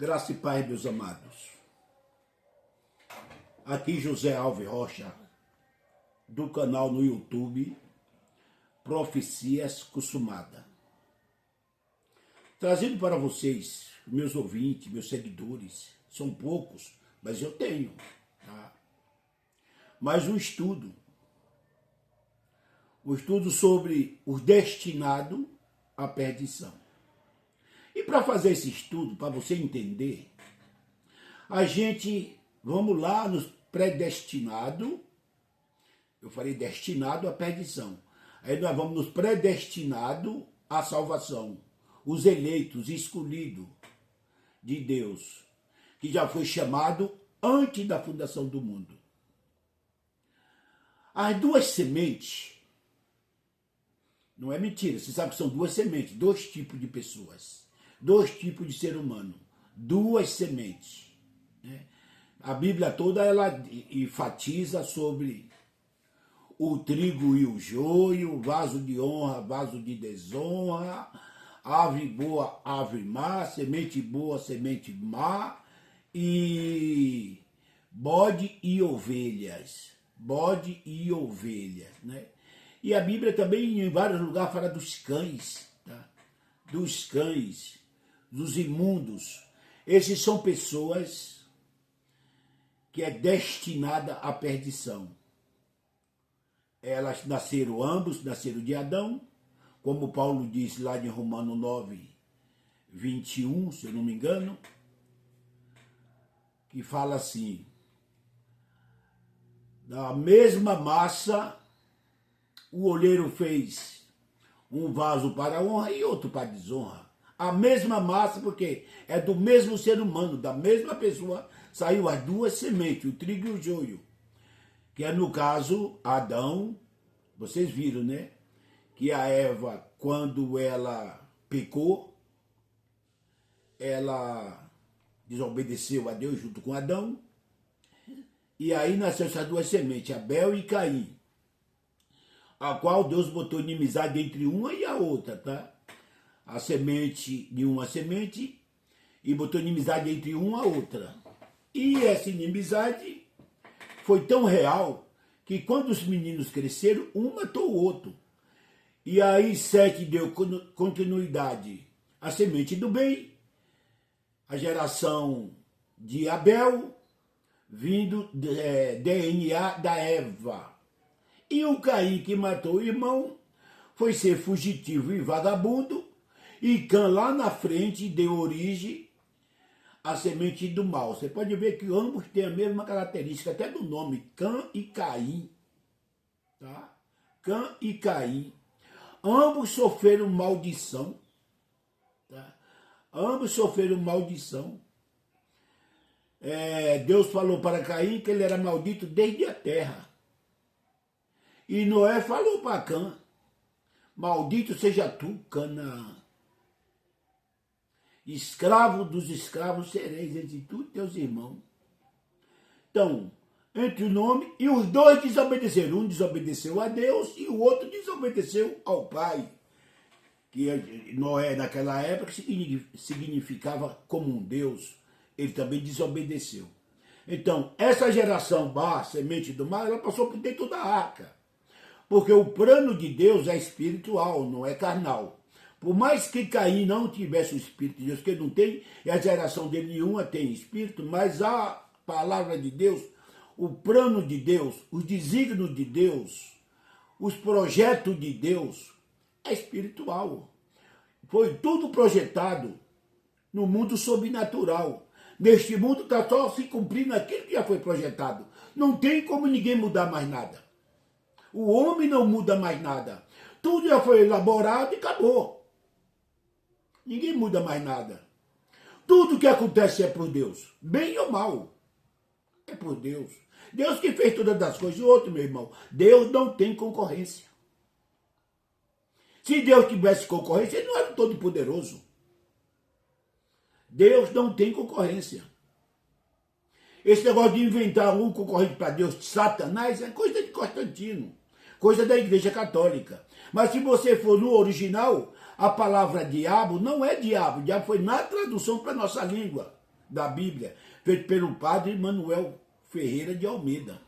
Graça e paz, meus amados. Aqui José Alves Rocha, do canal no YouTube Profecias Consumadas. Trazendo para vocês, meus ouvintes, meus seguidores, são poucos, mas eu tenho, tá? Mais um estudo sobre os destinados à perdição. E para fazer esse estudo, para você entender, vamos lá nos predestinados, eu falei destinado à perdição, aí nós vamos nos predestinados à salvação, os eleitos, escolhidos de Deus, que já foi chamado antes da fundação do mundo. As duas sementes, não é mentira, você sabe que são duas sementes, dois tipos de pessoas, dois tipos de ser humano, duas sementes, né? A Bíblia toda ela enfatiza sobre o trigo e o joio, vaso de honra, vaso de desonra, ave boa, ave má, semente boa, semente má, e bode e ovelhas, né? E a Bíblia também em vários lugares fala dos cães, tá? Dos cães, dos imundos. Esses são pessoas que é destinada à perdição. Ambos nasceram de Adão, como Paulo diz lá em Romanos 9, 21, se eu não me engano, que fala assim: da mesma massa, o oleiro fez um vaso para a honra e outro para a desonra. A mesma massa, porque é do mesmo ser humano, da mesma pessoa, saiu as duas sementes, o trigo e o joio. Que é, no caso, Adão, vocês viram, né? Que a Eva, quando ela pecou, ela desobedeceu a Deus junto com Adão. E aí nasceu essas duas sementes, Abel e Caim, a qual Deus botou inimizade entre uma e a outra, tá? A semente de uma semente e botou inimizade entre uma e a outra. E essa inimizade foi tão real que quando os meninos cresceram, um matou o outro. E aí Sete deu continuidade à semente do bem, a geração de Abel, vindo DNA da Eva. E o Caim, que matou o irmão, foi ser fugitivo e vagabundo, e Cã lá na frente deu origem à semente do mal. Você pode ver que ambos têm a mesma característica, até do nome, Cã e Caim. Tá? Cã e Caim. Ambos sofreram maldição. Tá? Ambos sofreram maldição. Deus falou para Caim que ele era maldito desde a terra. E Noé falou para Cã: maldito seja tu, Canaã. Escravo dos escravos sereis entre tu e teus irmãos. Então, entre o nome, e os dois desobedeceram. Um desobedeceu a Deus e o outro desobedeceu ao Pai. Que Noé, naquela época, significava como um Deus. Ele também desobedeceu. Então, essa geração semente do mal, ela passou por dentro da arca. Porque o plano de Deus é espiritual, não é carnal. Por mais que Caim não tivesse o Espírito de Deus, que ele não tem, e a geração dele nenhuma tem Espírito, mas a palavra de Deus, o plano de Deus, os desígnios de Deus, os projetos de Deus, é espiritual. Foi tudo projetado no mundo sobrenatural. Neste mundo está só se cumprindo aquilo que já foi projetado. Não tem como ninguém mudar mais nada. O homem não muda mais nada. Tudo já foi elaborado e acabou. Ninguém muda mais nada. Tudo que acontece é por Deus. Bem ou mal. É por Deus. Deus que fez todas as coisas. E outro, meu irmão, Deus não tem concorrência. Se Deus tivesse concorrência, ele não era todo poderoso. Deus não tem concorrência. Esse negócio de inventar um concorrente para Deus, Satanás, é coisa de Constantino, coisa da Igreja Católica. Mas se você for no original, a palavra diabo não é diabo. Diabo foi na tradução para a nossa língua. da Bíblia, feito pelo padre Manuel Ferreira de Almeida.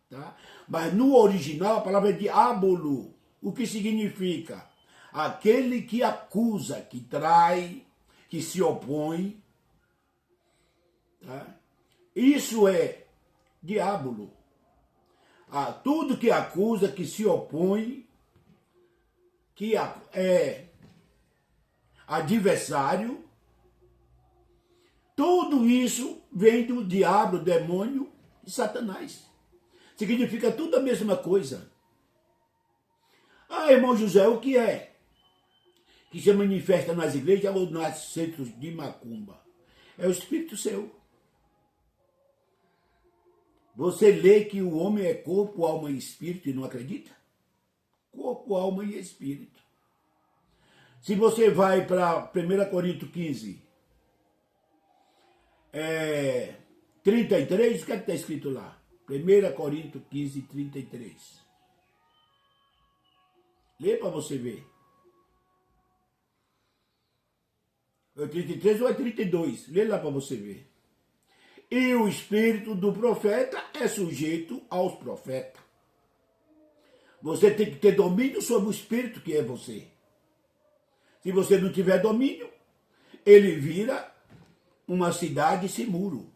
Tá? Mas no original a palavra é diabolo, o que significa aquele que acusa, que trai, que se opõe. Tá? Isso é diabolo. Tudo que acusa, que se opõe, que é adversário, tudo isso vem do diabo, demônio e Satanás. Significa tudo a mesma coisa. Irmão José, o que é que se manifesta nas igrejas ou nos centros de macumba? É o Espírito seu. Você lê que o homem é corpo, alma e espírito e não acredita? Corpo, alma e espírito. Se você vai para 1 Coríntios 15, 33, o que está escrito lá? 1 Coríntios 15, 33. Lê para você ver. É 33 ou é 32? Lê lá para você ver. E o espírito do profeta é sujeito aos profetas. Você tem que ter domínio sobre o espírito que é você. Se você não tiver domínio, ele vira uma cidade sem muro,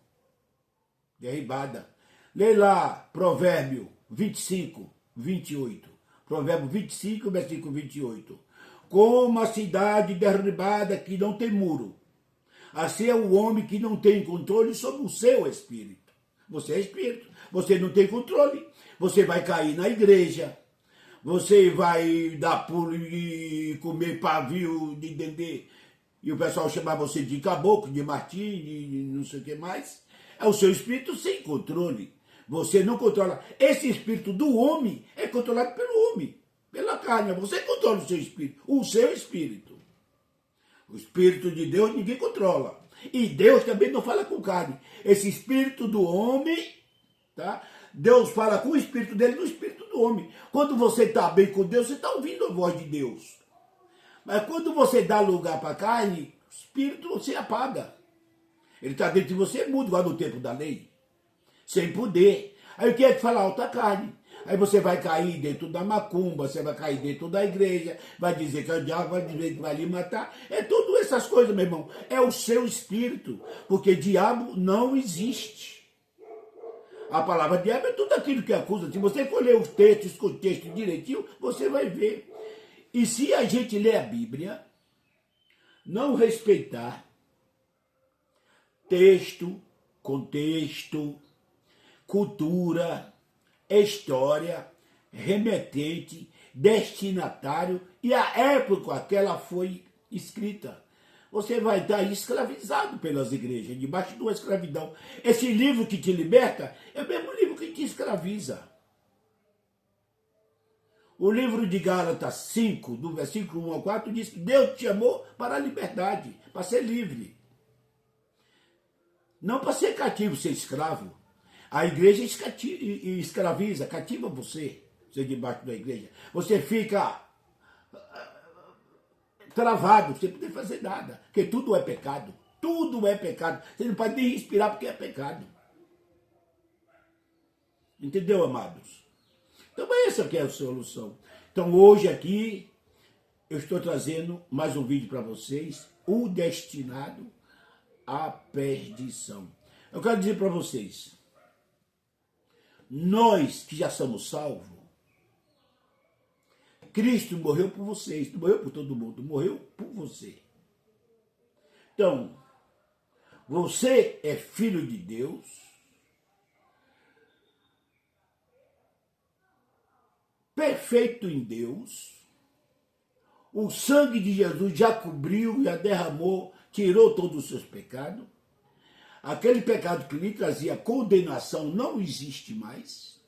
derribada. Lê lá Provérbio 25, 28. Provérbio 25, versículo 28. Como a cidade derribada que não tem muro, assim é o homem que não tem controle sobre o seu espírito. Você é espírito, você não tem controle. Você vai cair na igreja, você vai dar pulo e comer pavio de dendê, e o pessoal chamar você de caboclo, de martim, de não sei o que mais. É o seu espírito sem controle. Você não controla. Esse espírito do homem é controlado pelo homem, pela carne. Você controla o seu espírito. O seu espírito. O espírito de Deus ninguém controla. E Deus também não fala com carne. Esse espírito do homem, tá? Deus fala com o espírito dele no espírito do homem. Quando você está bem com Deus, você está ouvindo a voz de Deus. Mas quando você dá lugar para a carne, o espírito você apaga. Ele está dentro de você, muda, igual no tempo da lei. Sem poder. Aí o que é que fala alta carne? Aí você vai cair dentro da macumba, você vai cair dentro da igreja, vai dizer que é o diabo, vai dizer que vai lhe matar. É tudo essas coisas, meu irmão. É o seu espírito. Porque diabo não existe. A palavra diabo é tudo aquilo que acusa. Se você for ler os textos, contexto direitinho, você vai ver. E se a gente ler a Bíblia, não respeitar texto, contexto, cultura, história, remetente, destinatário e a época que ela foi escrita, você vai estar escravizado pelas igrejas, debaixo de uma escravidão. Esse livro que te liberta é o mesmo livro que te escraviza. O livro de Gálatas 5, do versículo 1 ao 4, diz que Deus te chamou para a liberdade, para ser livre. Não para ser cativo, ser escravo. A igreja escraviza, cativa você debaixo da igreja. Você fica travado, sem poder fazer nada, porque tudo é pecado. Tudo é pecado. Você não pode nem respirar porque é pecado. Entendeu, amados? Então, essa aqui é a solução. Então, hoje aqui, eu estou trazendo mais um vídeo para vocês, o destinado à perdição. Eu quero dizer para vocês, nós que já somos salvos, Cristo morreu por vocês, não morreu por todo mundo, morreu por você. Então, você é filho de Deus, perfeito em Deus, o sangue de Jesus já cobriu, já derramou, tirou todos os seus pecados. Aquele pecado que lhe trazia condenação não existe mais.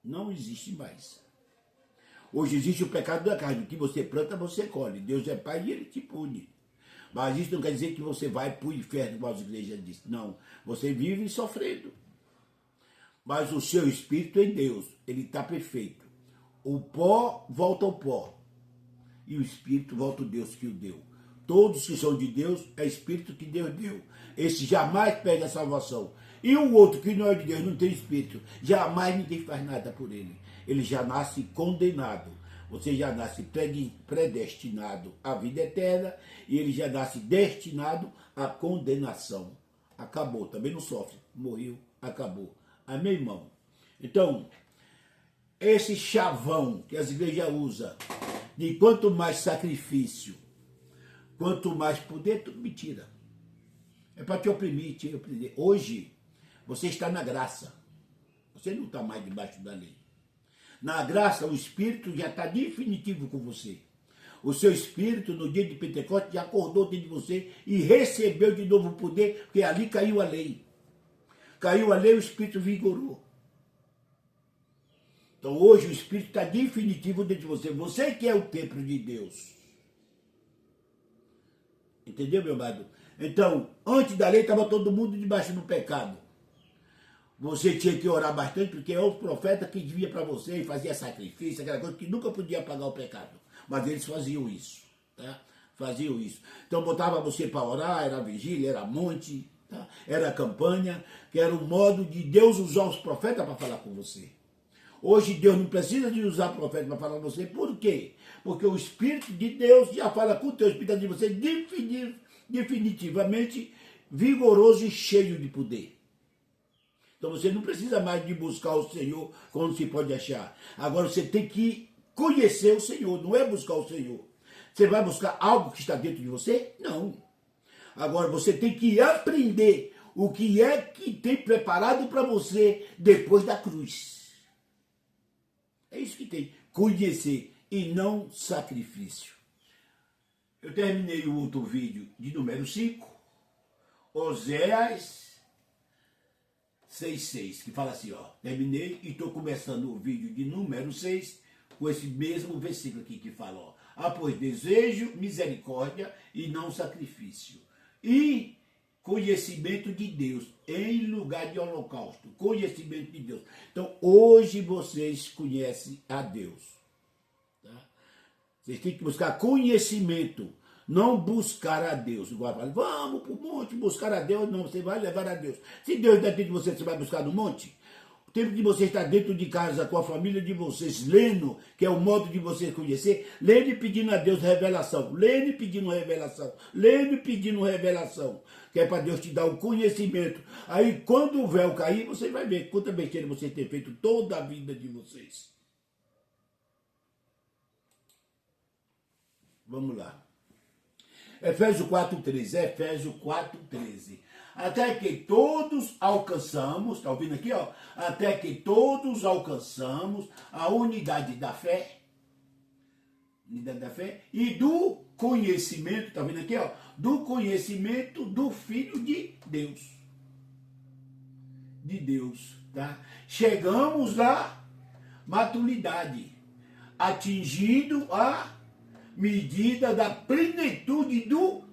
Não existe mais. Hoje existe o pecado da carne. O que você planta, você colhe. Deus é pai e ele te pune. Mas isso não quer dizer que você vai para o inferno, como as igrejas dizem. Não. Você vive sofrendo. Mas o seu espírito em Deus, ele está perfeito. O pó volta ao pó. E o espírito volta ao Deus que o deu. Todos que são de Deus, é Espírito que Deus deu. Esse jamais perde a salvação. E o outro que não é de Deus, não tem Espírito, jamais ninguém faz nada por ele. Ele já nasce condenado. Você já nasce predestinado à vida eterna e ele já nasce destinado à condenação. Acabou, também não sofre. Morreu, acabou. Amém, irmão? Então, esse chavão que as igrejas usam, de quanto mais sacrifício, quanto mais poder, tudo mentira. É para te oprimir, te oprimir. Hoje, você está na graça. Você não está mais debaixo da lei. Na graça, o Espírito já está definitivo com você. O seu Espírito, no dia de Pentecostes, já acordou dentro de você e recebeu de novo o poder, porque ali caiu a lei. Caiu a lei, o Espírito vigorou. Então hoje o Espírito está definitivo dentro de você. Você que é o templo de Deus. Entendeu, meu amado? Então, antes da lei estava todo mundo debaixo do pecado. Você tinha que orar bastante, porque é o profeta que via para você e fazia sacrifício, aquela coisa que nunca podia pagar o pecado. Mas eles faziam isso, tá? Faziam isso. Então botava você para orar, era vigília, era monte, tá? Era campanha, que era o modo de Deus usar os profetas para falar com você. Hoje Deus não precisa de usar profeta para falar com você. Por quê? Porque o Espírito de Deus já fala com o teu Espírito de você definitivamente vigoroso e cheio de poder. Então você não precisa mais de buscar o Senhor quando se pode achar. Agora você tem que conhecer o Senhor, não é buscar o Senhor. Você vai buscar algo que está dentro de você? Não. Agora você tem que aprender o que é que tem preparado para você depois da cruz. É isso que tem. Conhecer e não sacrifício. Eu terminei o outro vídeo de número 5. Oséias 6,6, que fala assim, ó. Terminei e estou começando o vídeo de número 6 com esse mesmo versículo aqui que fala, ó. Ah, pois desejo misericórdia e não sacrifício. E conhecimento de Deus em lugar de holocausto. Conhecimento de Deus. Então, hoje vocês conhecem a Deus. Tá? Vocês têm que buscar conhecimento, não buscar a Deus. Igual fala, vamos para o monte buscar a Deus. Não, você vai levar a Deus. Se Deus está dentro de você, você vai buscar no monte? O tempo que você está dentro de casa com a família de vocês, lendo, que é o modo de você conhecer, lendo e pedindo a Deus revelação, lendo e pedindo revelação, lendo e pedindo revelação, que é para Deus te dar o conhecimento. Aí quando o véu cair, você vai ver quanta besteira você tem feito toda a vida de vocês. Vamos lá. Efésios 4,13, Efésios 4,13. Até que todos alcançamos, está ouvindo aqui, ó? Até que todos alcançamos a unidade da fé e do conhecimento, está ouvindo aqui, ó? Do conhecimento do Filho de Deus. De Deus, tá? Chegamos à maturidade, atingindo a medida da plenitude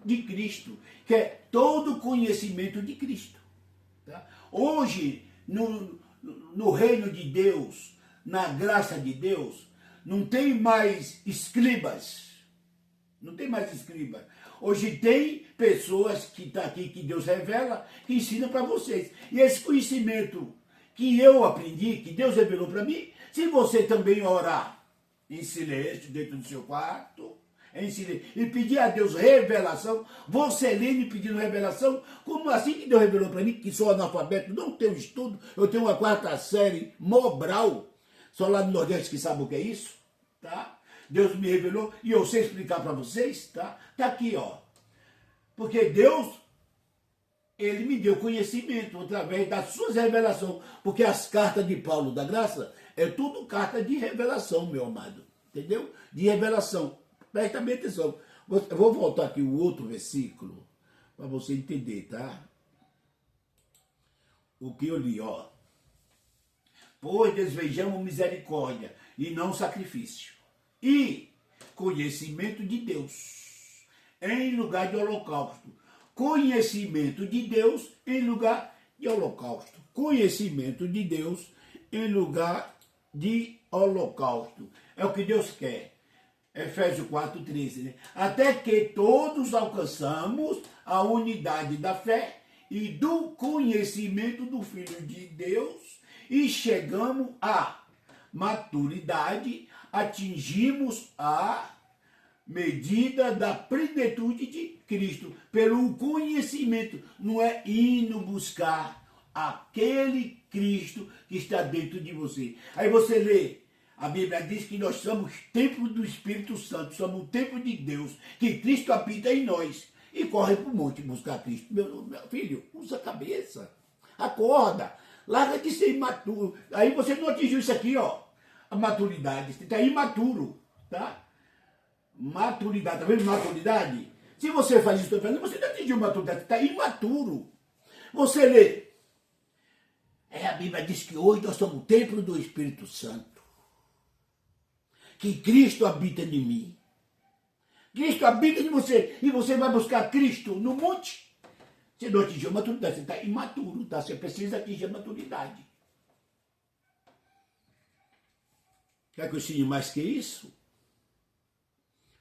de Cristo, que é todo o conhecimento de Cristo. Tá? Hoje, no reino de Deus, na graça de Deus, não tem mais escribas. Não tem mais escribas. Hoje tem pessoas que estão aqui, que Deus revela, que ensinam para vocês. E esse conhecimento que eu aprendi, que Deus revelou para mim, se você também orar em silêncio, dentro do seu quarto, em silêncio, e pedir a Deus revelação, você lendo e pedindo revelação, como assim que Deus revelou para mim, que sou analfabeto, não tenho estudo, eu tenho uma 4ª série Mobral, só lá no Nordeste que sabe o que é isso, tá? Deus me revelou, e eu sei explicar para vocês, tá? Tá aqui, ó. Porque Deus, Ele me deu conhecimento através das suas revelações, porque as cartas de Paulo da Graça é tudo carta de revelação, meu amado. Entendeu? De revelação. Presta bem atenção. Eu vou voltar aqui o outro versículo para você entender, tá? O que eu li, ó. Pois desejamos misericórdia e não sacrifício. E conhecimento de Deus em lugar de holocausto. Conhecimento de Deus em lugar de holocausto. Conhecimento de Deus em lugar de holocausto. É o que Deus quer. Efésios 4:13, né? Até que todos alcançamos a unidade da fé e do conhecimento do Filho de Deus e chegamos à maturidade, atingimos a medida da plenitude de Cristo, pelo conhecimento, não é indo buscar aquele Cristo que está dentro de você. Aí você lê, a Bíblia diz que nós somos templo do Espírito Santo, somos o templo de Deus, que Cristo habita em nós. E corre para o monte buscar Cristo. Meu filho, usa a cabeça, acorda, larga de ser imaturo. Aí você não atingiu isso aqui, ó, a maturidade, você está imaturo, tá? Maturidade, tá vendo maturidade? Se você faz isso, você não atingiu maturidade, você está imaturo. Você lê, a Bíblia diz que hoje nós somos o templo do Espírito Santo, que Cristo habita em mim. Cristo habita em você e você vai buscar Cristo no monte. Você não atingiu a maturidade, você está imaturo, tá? Você precisa atingir a maturidade. Quer que eu ensine mais que isso?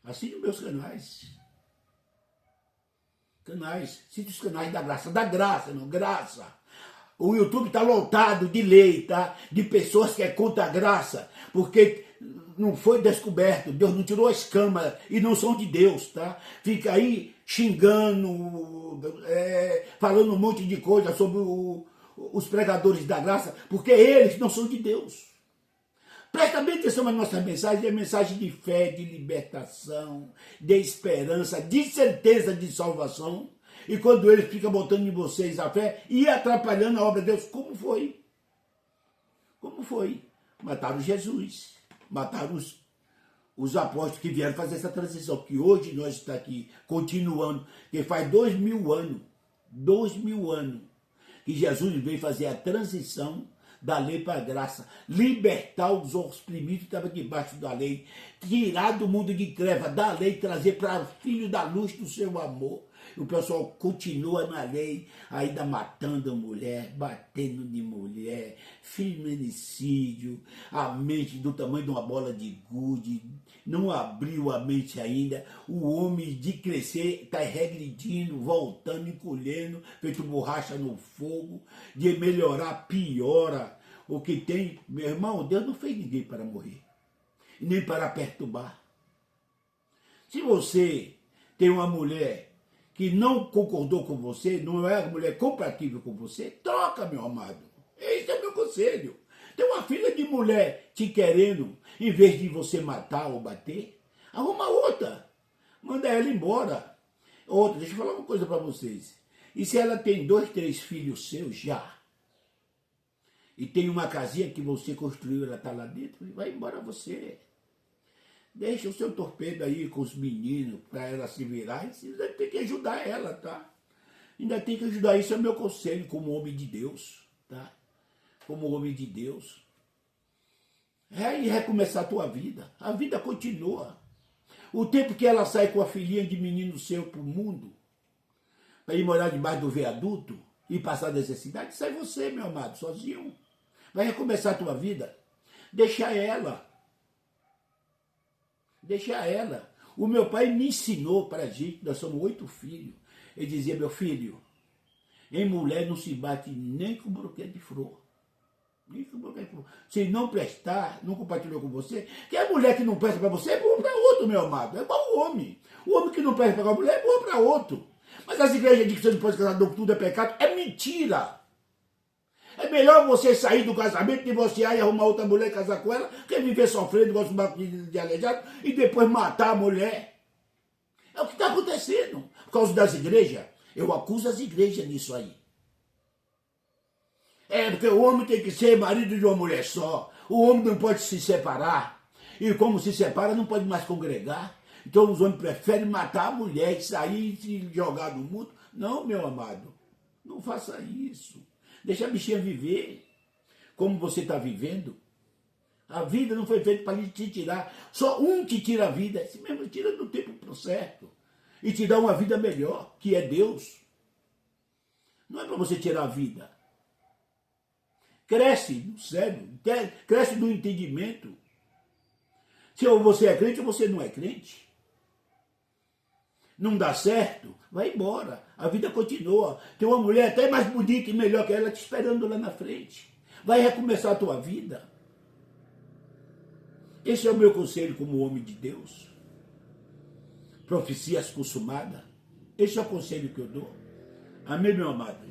Assine meus canais. Cite os canais da graça, não, graça. O YouTube está lotado de lei, tá? De pessoas que é contra a graça, porque não foi descoberto, Deus não tirou a escama e não são de Deus, tá? Fica aí xingando, falando um monte de coisa sobre os pregadores da graça, porque eles não são de Deus. Presta bem atenção na nossa mensagem, é mensagem de fé, de libertação, de esperança, de certeza de salvação. E quando eles ficam botando em vocês a fé e atrapalhando a obra de Deus, como foi? Como foi? Mataram Jesus, mataram os apóstolos que vieram fazer essa transição, que hoje nós estamos aqui continuando, que faz 2000 anos, 2000 anos, que Jesus veio fazer a transição da lei para a graça, libertar os oprimidos que estavam debaixo da lei, tirar do mundo de treva da lei, trazer para o filho da luz do seu amor. O pessoal continua na lei, ainda matando a mulher, batendo de mulher, feminicídio, a mente do tamanho de uma bola de gude, não abriu a mente ainda. O homem de crescer está regredindo, voltando, encolhendo, feito borracha no fogo, de melhorar, piora. O que tem, meu irmão, Deus não fez ninguém para morrer, nem para perturbar. Se você tem uma mulher que não concordou com você, não é uma mulher compatível com você, troca, meu amado. Esse é o meu conselho. Tem uma filha de mulher te querendo, em vez de você matar ou bater, arruma outra. Manda ela embora. Outra, deixa eu falar uma coisa para vocês. E se ela tem 2, 3 filhos seus já, e tem uma casinha que você construiu, ela está lá dentro, vai embora você. Deixa o seu torpedo aí com os meninos para ela se virar. E você ainda tem que ajudar ela, tá? Ainda tem que ajudar. Isso é meu conselho como homem de Deus, tá? Como homem de Deus. E recomeçar a tua vida. A vida continua. O tempo que ela sai com a filhinha de menino seu pro mundo, para ir morar debaixo do viaduto e passar necessidade, sai você, meu amado, sozinho. Vai recomeçar a tua vida. Deixa ela. Deixa ela. O meu pai me ensinou para a gente, nós somos 8 filhos. Ele dizia, meu filho, em mulher não se bate nem com broquete de flor. Nem com broquete de flor. Se não prestar, não compartilhou com você, que a mulher que não presta para você é boa para outro, meu amado. É igual o homem. O homem que não presta para uma mulher é boa para outro. Mas as igrejas dizem que você não pode casar, não, tudo é pecado. É mentira. É melhor você sair do casamento, divorciar e arrumar outra mulher e casar com ela, que viver sofrendo, igual de aleijado, e depois matar a mulher. É o que está acontecendo. Por causa das igrejas, eu acuso as igrejas nisso aí. Porque o homem tem que ser marido de uma mulher só. O homem não pode se separar. E como se separa, não pode mais congregar. Então os homens preferem matar a mulher e sair e se jogar no mundo. Não, meu amado, não faça isso. Deixa a bichinha viver como você está vivendo. A vida não foi feita para te tirar. Só um te tira a vida. Esse mesmo tira no tempo certo. E te dá uma vida melhor, que é Deus. Não é para você tirar a vida. Cresce no cérebro, cresce no entendimento. Se você é crente ou você não é crente. Não dá certo, vai embora. A vida continua. Tem uma mulher até mais bonita e melhor que ela te esperando lá na frente. Vai recomeçar a tua vida. Esse é o meu conselho como homem de Deus. Profecias consumadas. Esse é o conselho que eu dou. Amém, meu amado?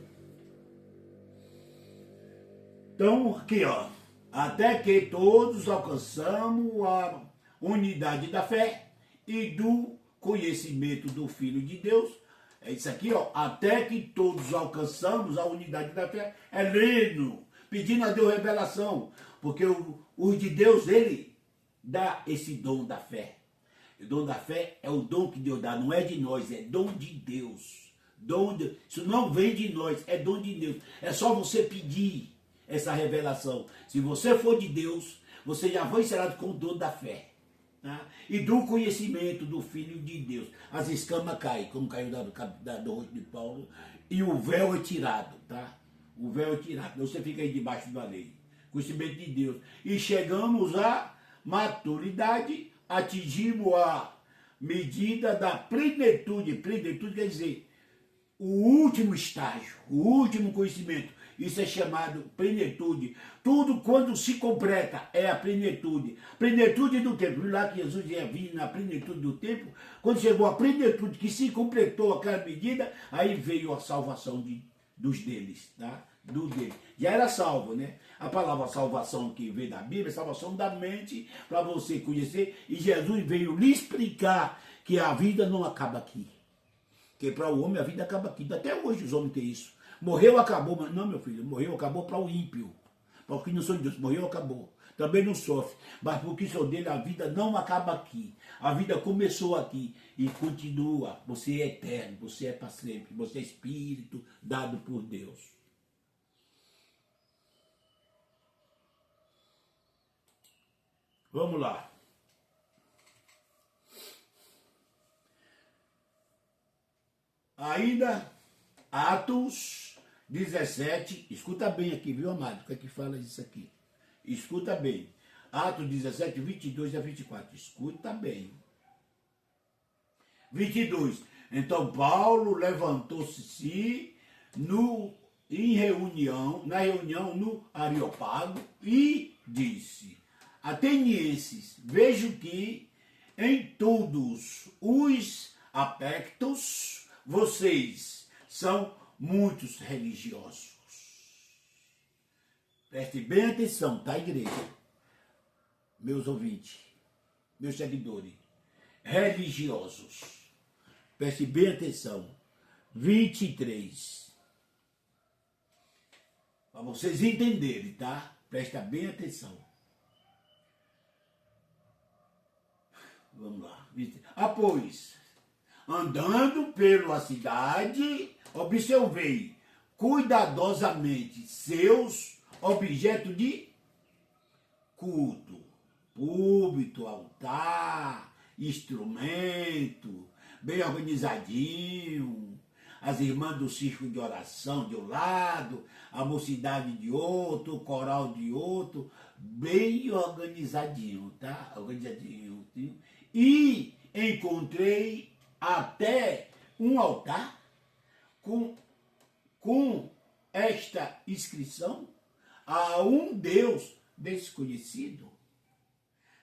Então, aqui, ó. Até que todos alcançamos a unidade da fé e do conhecimento do Filho de Deus. É isso aqui, ó. Até que todos alcançamos a unidade da fé. É lendo, pedindo a Deus revelação. Porque o de Deus, ele dá esse dom da fé. O dom da fé é o dom que Deus dá, não é de nós, é dom de Deus. Isso não vem de nós, é dom de Deus. É só você pedir essa revelação. Se você for de Deus, você já foi selado com o dom da fé. Tá? E do conhecimento do Filho de Deus. As escamas caem, como caiu do rosto de Paulo, e o véu é tirado. Tá? O véu é tirado. Você fica aí debaixo da lei. Conhecimento de Deus. E chegamos à maturidade, atingimos a medida da plenitude. Plenitude quer dizer o último estágio, o último conhecimento. Isso é chamado plenitude. Tudo quando se completa é a plenitude. Plenitude do tempo. Viu lá que Jesus ia vir na plenitude do tempo? Quando chegou a plenitude, que se completou aquela medida, aí veio a salvação dos deles, tá? Do dele. Já era salvo, né? A palavra salvação que veio da Bíblia é salvação da mente, para você conhecer. E Jesus veio lhe explicar que a vida não acaba aqui. Porque para o homem a vida acaba aqui. Até hoje os homens têm isso. Morreu, acabou. Mas não, meu filho, morreu, acabou para o ímpio. Para o que não sou de Deus. Morreu, acabou. Também não sofre. Mas porque sou dele, a vida não acaba aqui. A vida começou aqui e continua. Você é eterno, você é para sempre. Você é espírito dado por Deus. Vamos lá. Ainda, Atos 17, escuta bem aqui, viu, amado? O que é que fala isso aqui? Escuta bem. Atos 17, 22 a 24. Escuta bem. 22. Então Paulo levantou-se na reunião no Areópago e disse: Atenienses, vejo que em todos os aspectos vocês são muitos religiosos. Preste bem atenção, tá, igreja? Meus ouvintes, meus seguidores, religiosos. Preste bem atenção. 23. Para vocês entenderem, tá? Presta bem atenção. Vamos lá. Pois, andando pela cidade, observei cuidadosamente seus objetos de culto, púlpito, altar, instrumento, bem organizadinho, as irmãs do círculo de oração de um lado, a mocidade de outro, o coral de outro, bem organizadinho, tá? Organizadinho. E encontrei até um altar com esta inscrição: a um Deus desconhecido.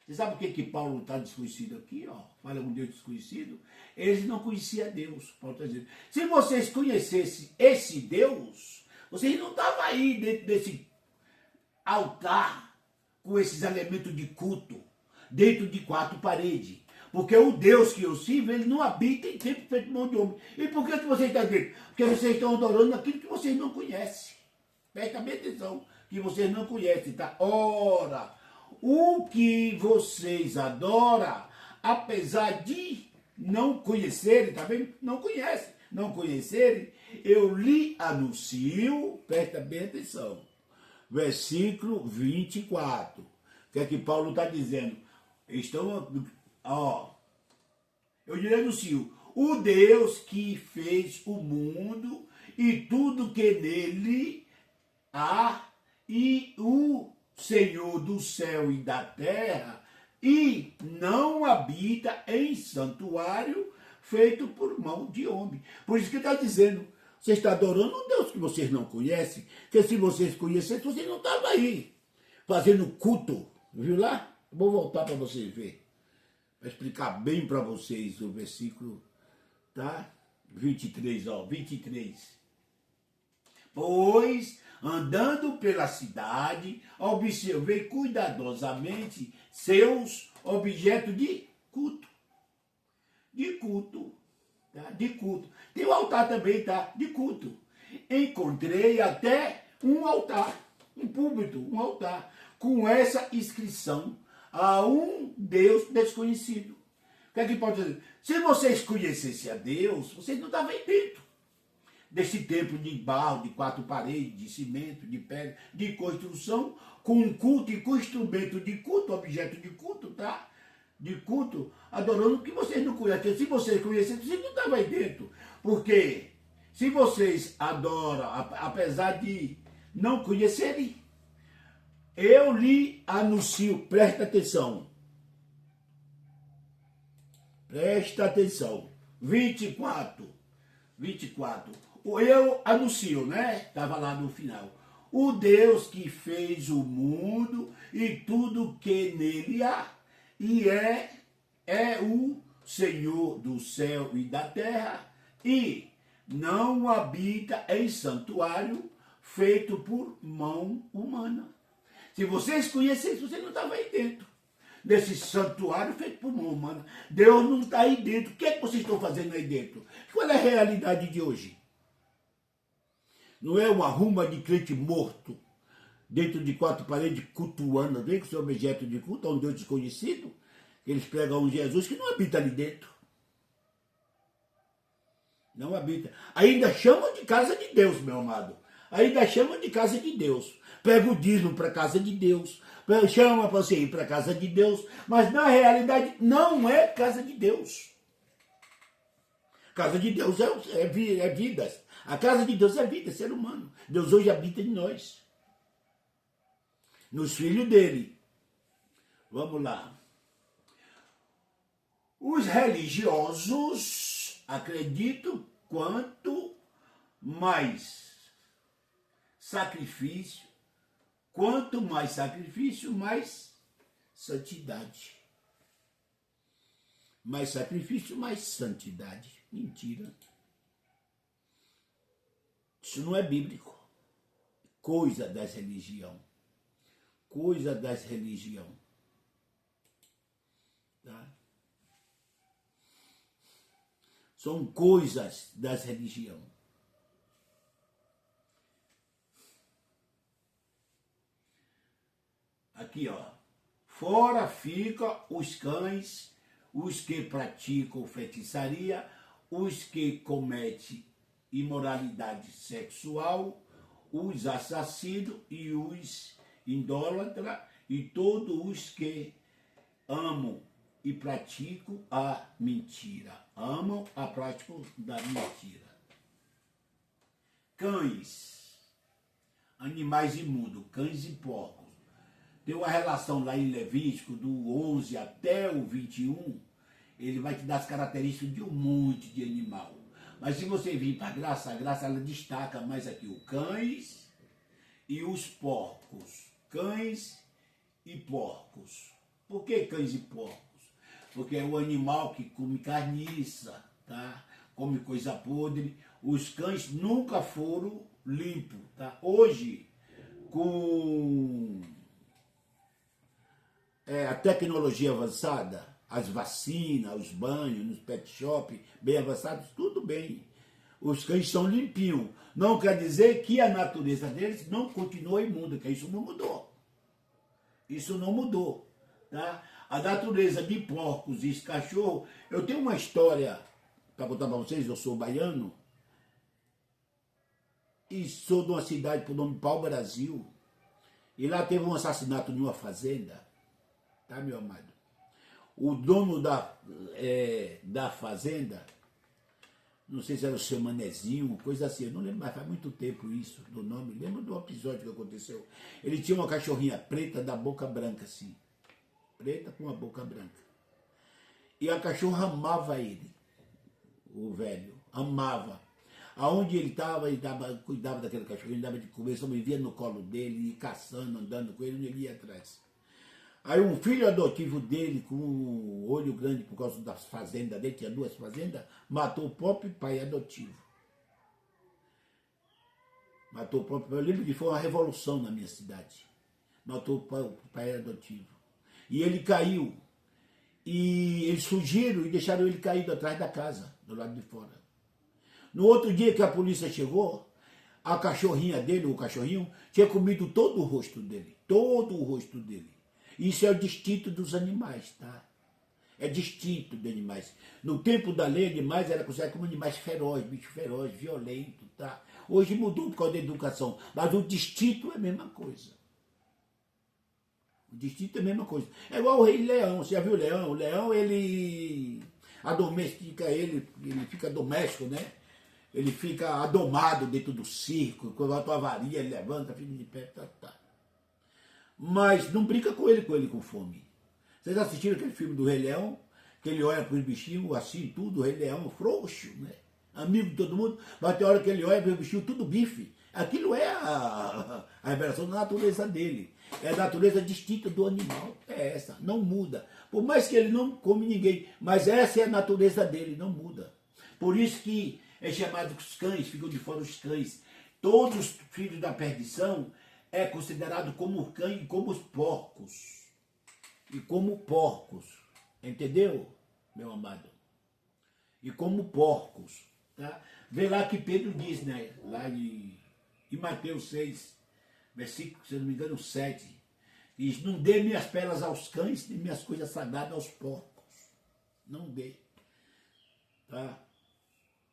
Você sabe o que Paulo está desconhecido aqui? Ó? Fala um Deus desconhecido. Eles não conheciam Deus. Paulo está dizendo: se vocês conhecessem esse Deus, vocês não estavam aí dentro desse altar com esses elementos de culto, dentro de 4 paredes. Porque o Deus que eu sirvo, ele não habita em tempo feito mão de homem. E por que vocês estão dentro? Porque vocês estão adorando aquilo que vocês não conhecem. Presta bem atenção, que vocês não conhecem, tá? Ora, o que vocês adoram, apesar de não conhecerem, tá vendo? Não conhecem. Não conhecerem, eu lhe anuncio, presta bem atenção, versículo 24. O que é que Paulo está dizendo? Eu lhe anuncio: o Deus que fez o mundo e tudo que nele há, e o Senhor do céu e da terra, e não habita em santuário feito por mão de homem. Por isso que está dizendo, você está adorando um Deus que vocês não conhecem, que se vocês conhecessem, vocês não estavam aí, fazendo culto. Viu lá? Vou voltar para vocês verem, para explicar bem para vocês o versículo, tá? 23, ó, 23. Pois, andando pela cidade, observei cuidadosamente seus objetos de culto. De culto, tá? De culto. Tem o altar também, tá? De culto. Encontrei até um altar, um púlpito, um altar, com essa inscrição a um Deus desconhecido. O que é que pode dizer? Se vocês conhecessem a Deus, vocês não estavam aí dentro desse templo de barro, de 4 paredes, de cimento, de pedra, de construção, com culto e com instrumento de culto, objeto de culto, tá? De culto, adorando o que vocês não conhecem. Se vocês conhecessem, vocês não estavam aí dentro. Porque se vocês adoram, apesar de não conhecerem, eu lhe anuncio, presta atenção. Presta atenção. 24. Eu anuncio, né? Estava lá no final. O Deus que fez o mundo e tudo que nele há, e é o Senhor do céu e da terra, e não habita em santuário feito por mão humana. Se vocês conhecessem, vocês não estavam aí dentro desse santuário feito por mão humana. Deus não está aí dentro. O que é que vocês estão fazendo aí dentro? Qual é a realidade de hoje? Não é uma ruma de crente morto, dentro de 4 paredes, cultuando, vem com seu objeto de culto, a um Deus desconhecido, eles pregam um Jesus que não habita ali dentro. Não habita. Ainda chamam de casa de Deus, meu amado. Ainda chamam de casa de Deus. Pega o dízimo para a casa de Deus, chama para você ir para a casa de Deus, mas na realidade não é casa de Deus. Casa de Deus é vidas. A casa de Deus é vida, é ser humano. Deus hoje habita em nós, nos filhos dele. Vamos lá. Os religiosos acreditam quanto mais sacrifício, mais santidade. Mais sacrifício, mais santidade. Mentira. Isso não é bíblico. Coisa das religiões. Coisa das religiões. Tá? São coisas das religiões. Aqui, ó. Fora fica os cães, os que praticam feitiçaria, os que cometem imoralidade sexual, os assassinos e os idólatras e todos os que amam e praticam a mentira. Amam a prática da mentira. Cães, animais imundos, cães e porcos. Tem uma relação lá em Levítico, do 11 até o 21, ele vai te dar as características de um monte de animal. Mas se você vir para a graça ela destaca mais aqui o cães e os porcos. Cães e porcos. Por que cães e porcos? Porque é o animal que come carniça, tá? Come coisa podre. Os cães nunca foram limpos, tá? Hoje, com a tecnologia avançada, as vacinas, os banhos, nos pet shop, bem avançados, tudo bem. Os cães são limpinhos. Não quer dizer que a natureza deles não continua imunda, que isso não mudou. Isso não mudou. Tá? A natureza de porcos e cachorros, eu tenho uma história para contar para vocês, eu sou baiano, e sou de uma cidade por nome Pau Brasil, e lá teve um assassinato em uma fazenda, tá, meu amado? O dono da fazenda, não sei se era o seu Manezinho, coisa assim, eu não lembro, mas faz muito tempo isso, do nome, lembro do episódio que aconteceu. Ele tinha uma cachorrinha preta da boca branca, assim, preta com uma boca branca. E a cachorra amava ele, o velho, amava. Aonde ele estava, cuidava daquele cachorro, ele dava de comer, só me via no colo dele, ia caçando, andando com ele, ele ia atrás. Aí um filho adotivo dele, com um olho grande por causa das fazendas dele, tinha 2 fazendas, matou o próprio pai adotivo. Matou o próprio pai. Eu lembro que foi uma revolução na minha cidade. Matou o pai adotivo. E ele caiu. E eles fugiram e deixaram ele caído atrás da casa, do lado de fora. No outro dia que a polícia chegou, a cachorrinha dele, o cachorrinho, tinha comido todo o rosto dele. Todo o rosto dele. Isso é o distinto dos animais, tá? É distinto dos animais. No tempo da lei, animais era considerado como animais ferozes, bicho feroz, violento, tá? Hoje mudou por causa da educação, mas o distinto é a mesma coisa. O distinto é a mesma coisa. É igual o Rei Leão. Você já viu o leão? O leão, ele adomestica ele fica doméstico, né? Ele fica adomado dentro do circo, quando a tua varia, ele levanta, fica de pé, tá. Mas não brinca com ele com fome. Vocês assistiram aquele filme do Rei Leão? Que ele olha para os bichinhos assim, tudo, o Rei Leão frouxo, né? Amigo de todo mundo, mas tem hora que ele olha para os bichinhos tudo bife. Aquilo é a revelação da natureza dele. É a natureza distinta do animal. É essa, não muda. Por mais que ele não come ninguém, mas essa é a natureza dele, não muda. Por isso que é chamado os cães, ficam de fora os cães. Todos os filhos da perdição é considerado como cães e como os porcos. E como porcos. Entendeu, meu amado? E como porcos. Tá? Vê lá que Pedro diz, né? Lá em Mateus 6, versículo, se não me engano, 7. Diz, não dê minhas pelas aos cães, nem minhas coisas sagradas aos porcos. Não dê. Tá?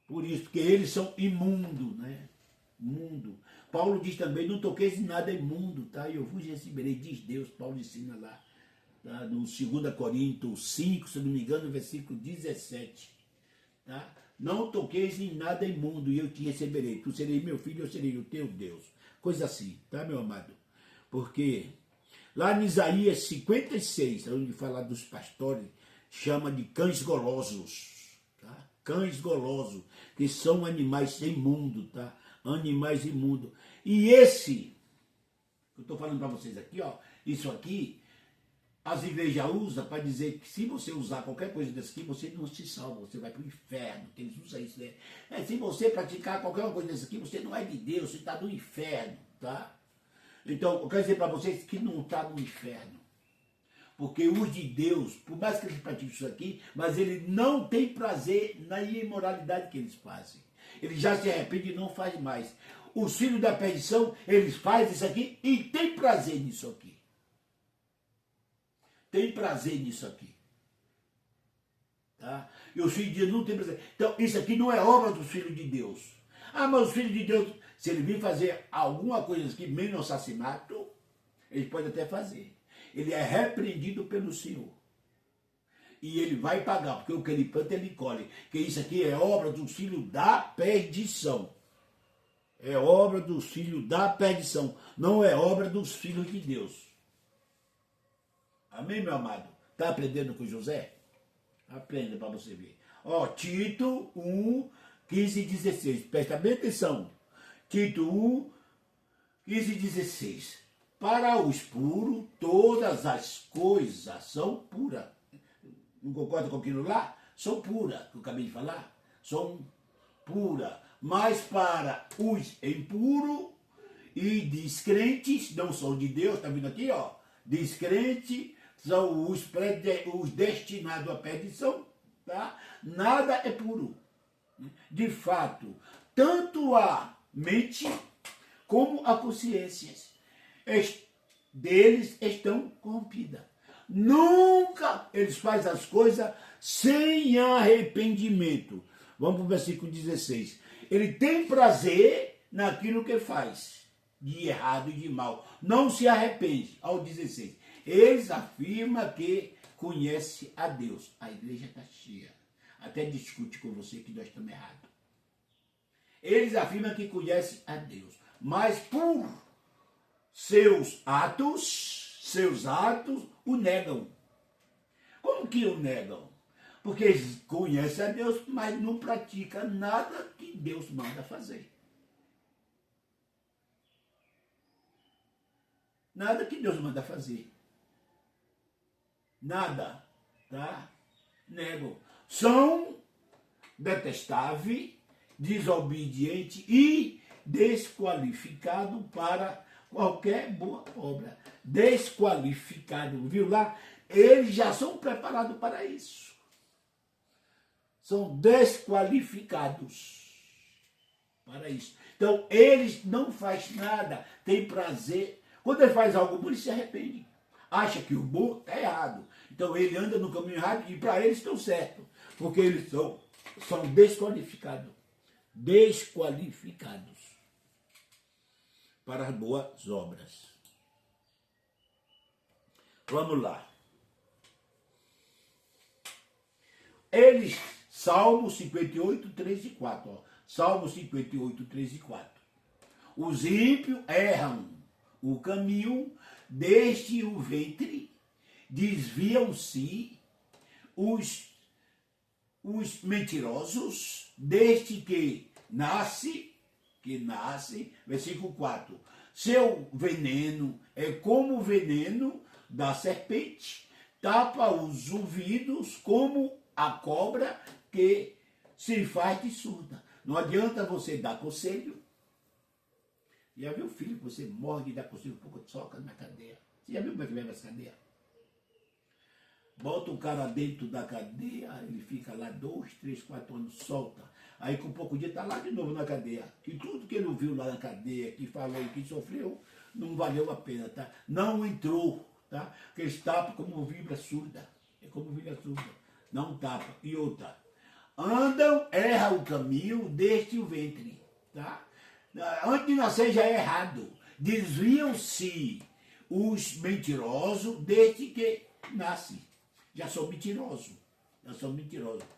Por isso, porque eles são imundos, né? Mundo. Paulo diz também, não toqueis em nada imundo, tá? Eu vos receberei, diz Deus, Paulo ensina lá, tá? No 2 Coríntios 5, se não me engano, versículo 17, tá? Não toqueis em nada imundo, e eu te receberei. Tu serei meu filho, eu serei o teu Deus. Coisa assim, tá, meu amado? Porque lá em Isaías 56, onde fala dos pastores, chama de cães golosos, tá? Cães golosos, que são animais imundos, tá? Animais imundos. E esse, eu estou falando para vocês aqui, ó, isso aqui, as igrejas usam para dizer que se você usar qualquer coisa desse aqui, você não se salva, você vai para o inferno. Eles usam isso, né? Se você praticar qualquer coisa desse aqui, você não é de Deus, você está no inferno, tá? Então, eu quero dizer para vocês que não está no inferno. Porque os de Deus, por mais que eles pratiquem isso aqui, mas ele não tem prazer na imoralidade que eles fazem. Ele já se arrepende e não faz mais. Os filhos da perdição, eles fazem isso aqui e tem prazer nisso aqui. Tem prazer nisso aqui. Tá? E os filhos de Deus não têm prazer. Então, isso aqui não é obra dos filhos de Deus. Ah, mas os filhos de Deus, se ele vir fazer alguma coisa aqui, menos assassinato, ele pode até fazer. Ele é repreendido pelo Senhor. E ele vai pagar, porque o que ele planta, ele colhe. Porque isso aqui é obra dos filhos da perdição. É obra dos filhos da perdição. Não é obra dos filhos de Deus. Amém, meu amado? Está aprendendo com José? Aprenda para você ver. Ó, Tito 1, 15 e 16. Presta bem atenção. Tito 1, 15 e 16. Para os puros, todas as coisas são puras. Não concorda com aquilo lá? São puras, que eu acabei de falar. São puras. Mas para os impuros e descrentes, não são de Deus, está vendo aqui, ó? Descrente, são os destinados à perdição, tá? Nada é puro. De fato, tanto a mente como a consciência deles estão corrompidas. Nunca eles fazem as coisas sem arrependimento. Vamos para o versículo 16. Ele tem prazer naquilo que faz, de errado e de mal. Não se arrepende. Ao 16. Eles afirmam que conhece a Deus. A igreja está cheia. Até discute com você que nós estamos errados. Eles afirmam que conhece a Deus. Mas por seus atos o negam. Como que o negam? Porque eles conhecem a Deus, mas não praticam nada que Deus manda fazer. Nada que Deus manda fazer. Nada, tá? Negam. São detestáveis, desobedientes e desqualificados para qualquer boa obra. Desqualificado, viu lá? Eles já são preparados para isso. São desqualificados para isso. Então, eles não fazem nada, têm prazer. Quando ele faz algo bom, ele se arrepende. Acha que o bom está errado. Então, ele anda no caminho errado e para eles estão certo. Porque eles são desqualificados. Desqualificados para as boas obras. Vamos lá. Eles, Salmo 58, 3 e 4. Ó. Salmo 58, 3 e 4. Os ímpios erram o caminho desde o ventre, desviam-se os mentirosos desde que nasce, versículo 4. Seu veneno é como o veneno da serpente, tapa os ouvidos como a cobra que se faz de surda. Não adianta você dar conselho. Já viu o filho que você morre e dá conselho, um pouco de soca na cadeia? Você já viu como é que leva essa cadeia? Bota o cara dentro da cadeia, ele fica lá 2, 3, 4 anos, solta. Aí com pouco dia está lá de novo na cadeia. E tudo que ele ouviu lá na cadeia, que falou e que sofreu, não valeu a pena, tá? Não entrou, tá? Porque eles tapam como vibra surda. É como vibra surda. Não tapa. E outra. Andam, erra o caminho desde o ventre, tá? Antes de nascer já é errado. Desviam-se os mentirosos desde que nasce. Já são mentirosos.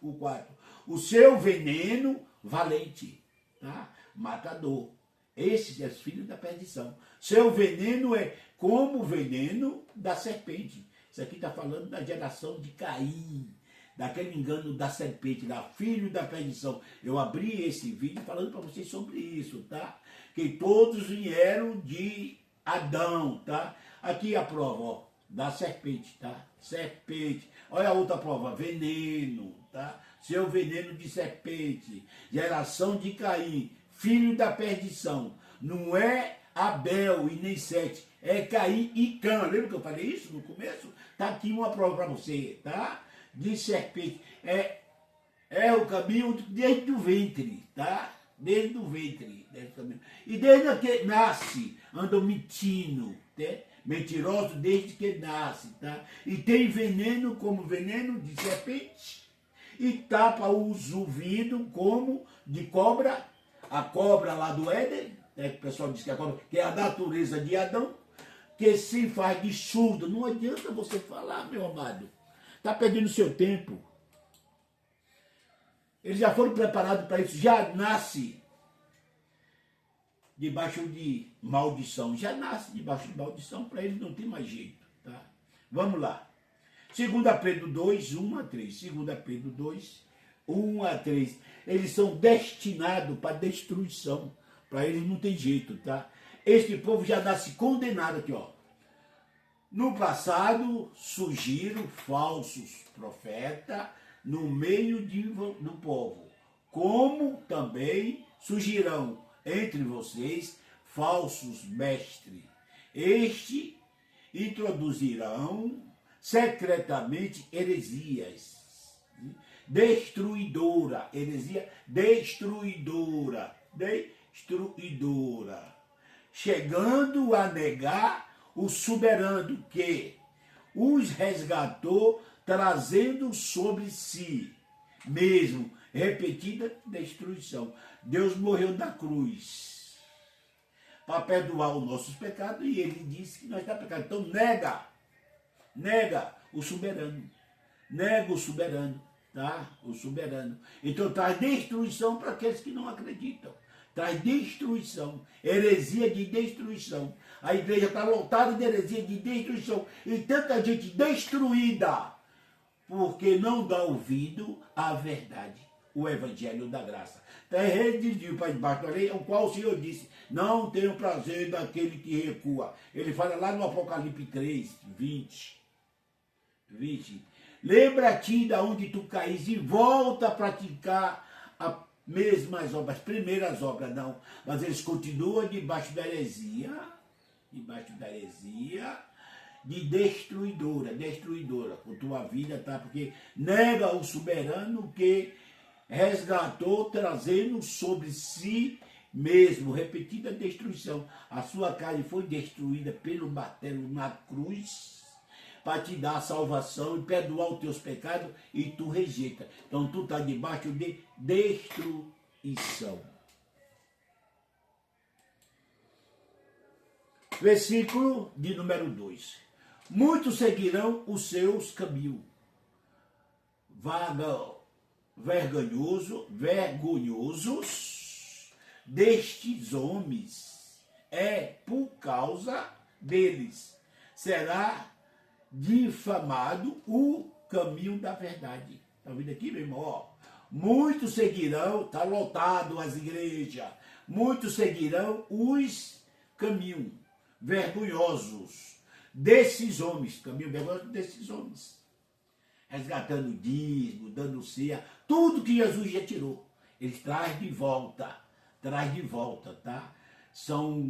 O 4. O seu veneno valente, tá? Matador. Esses é os filhos da perdição. Seu veneno é como o veneno da serpente. Isso aqui está falando da geração de Caim, daquele engano da serpente, da filho da perdição. Eu abri esse vídeo falando para vocês sobre isso, tá? Que todos vieram de Adão, tá? Aqui a prova, ó, da serpente, tá? Serpente. Olha a outra prova, veneno, tá? Seu veneno de serpente. Geração de Caim, filho da perdição. Não é Abel e nem Sete, é Caim e Cã. Lembra que eu falei isso no começo? Tá aqui uma prova para você, tá? De serpente. É o caminho desde o ventre, tá? Desde o ventre. E desde que nasce, andam mentindo, tá? Mentiroso desde que nasce, tá? E tem veneno como veneno de serpente. E tapa os ouvidos como de cobra. A cobra lá do Éden, né, que o pessoal diz que é a cobra, que é a natureza de Adão, que se faz de surdo. Não adianta você falar, meu amado. Está perdendo seu tempo. Eles já foram preparados para isso. Já nasce debaixo de maldição. Já nasce debaixo de maldição. Para eles não tem mais jeito. Tá? Vamos lá. 2 Pedro 2, 1 a 3. 2 Pedro 2, 1 a 3. Eles são destinados para destruição. Para eles não tem jeito, tá? Este povo já nasce condenado aqui, ó. No passado, surgiram falsos profetas no meio do povo, como também surgirão entre vocês falsos mestres. Este introduzirão secretamente heresias, destruidora, heresia destruidora, chegando a negar o soberano que os resgatou, trazendo sobre si mesmo repetida destruição. Deus morreu na cruz para perdoar os nossos pecados e ele disse que nós estamos pecados. Então nega o soberano, tá? O soberano. Então traz destruição para aqueles que não acreditam. Traz destruição, heresia de destruição. A igreja está lotada de heresia de destruição. E tanta gente destruída porque não dá ouvido à verdade, o evangelho da graça. Redigiu para debaixo da orelha, o qual o Senhor disse, não tenho prazer daquele que recua. Ele fala lá no Apocalipse 3, 20. Lembra-te de onde tu caíste e volta a praticar as mesmas obras, as primeiras obras, não. Mas eles continuam debaixo da heresia, de destruidora com tua vida, tá? Porque nega o soberano que resgatou, trazendo sobre si mesmo, repetida destruição. A sua carne foi destruída pelo martelo na cruz, para te dar a salvação e perdoar os teus pecados, e tu rejeita. Então tu está debaixo de destruição. Versículo de número 2. Muitos seguirão os seus caminhos. Vergonhosos destes homens, é por causa deles será difamado o caminho da verdade. Está ouvindo aqui, meu irmão? Ó, muitos seguirão, está lotado as igrejas, muitos seguirão os caminhos vergonhosos desses homens, caminho vergonhoso desses homens, resgatando o dízimo, dando ceia, tudo que Jesus já tirou, ele traz de volta, tá? São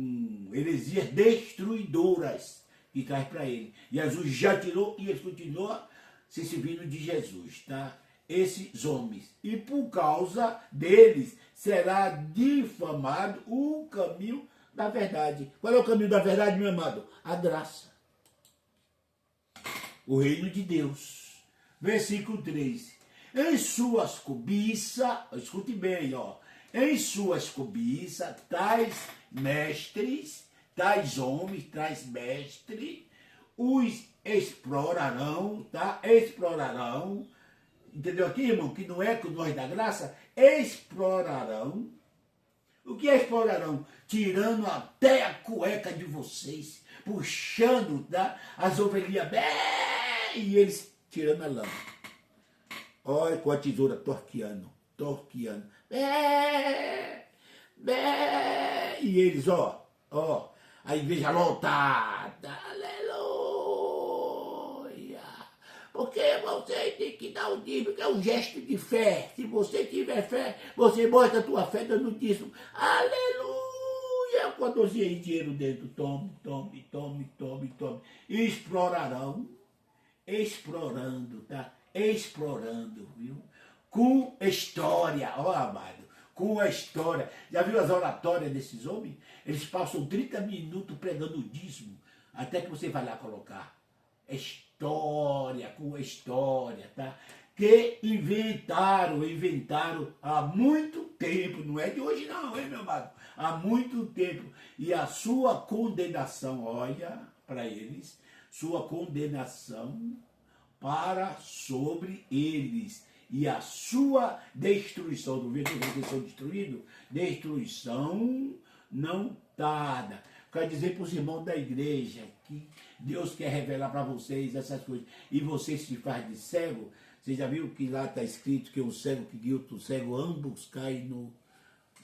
heresias destruidoras que traz para ele. Jesus já tirou e eles continuam se servindo de Jesus, tá? Esses homens. E por causa deles será difamado o caminho da verdade. Qual é o caminho da verdade, meu amado? A graça. O reino de Deus. Versículo 3. Em suas cobiças, escute bem, ó. Em suas cobiças, tais mestres, tais homens, tais mestres, os explorarão, tá? Explorarão. Entendeu aqui, irmão? Que não é com nós da graça. Explorarão. O que explorarão? Tirando até a cueca de vocês, puxando, tá? As ovelhinhas, e eles tirando a lã. Olha, com a tesoura, torqueando. E eles, ó, a igreja lotada, aleluia. Porque você tem que dar o dízimo, que é um gesto de fé. Se você tiver fé, você mostra a tua fé dando dízimo. Aleluia. Quando você tem dinheiro dentro, tome. Explorarão, explorando, tá? Explorando, viu? Com história, ó amado, com a história. Já viu as oratórias desses homens? Eles passam 30 minutos pregando o dízimo, até que você vai lá colocar. Com história, tá? Que inventaram há muito tempo, não é de hoje não, hein, meu amado? Há muito tempo. E a sua condenação, olha para eles, sua condenação para sobre eles. E a sua destruição, do vez que vocês são destruídos, destruição não tarda. Quero dizer para os irmãos da igreja que Deus quer revelar para vocês essas coisas. E você se faz de cego. Você já viu que lá está escrito que um cego que guia outro cego, ambos caem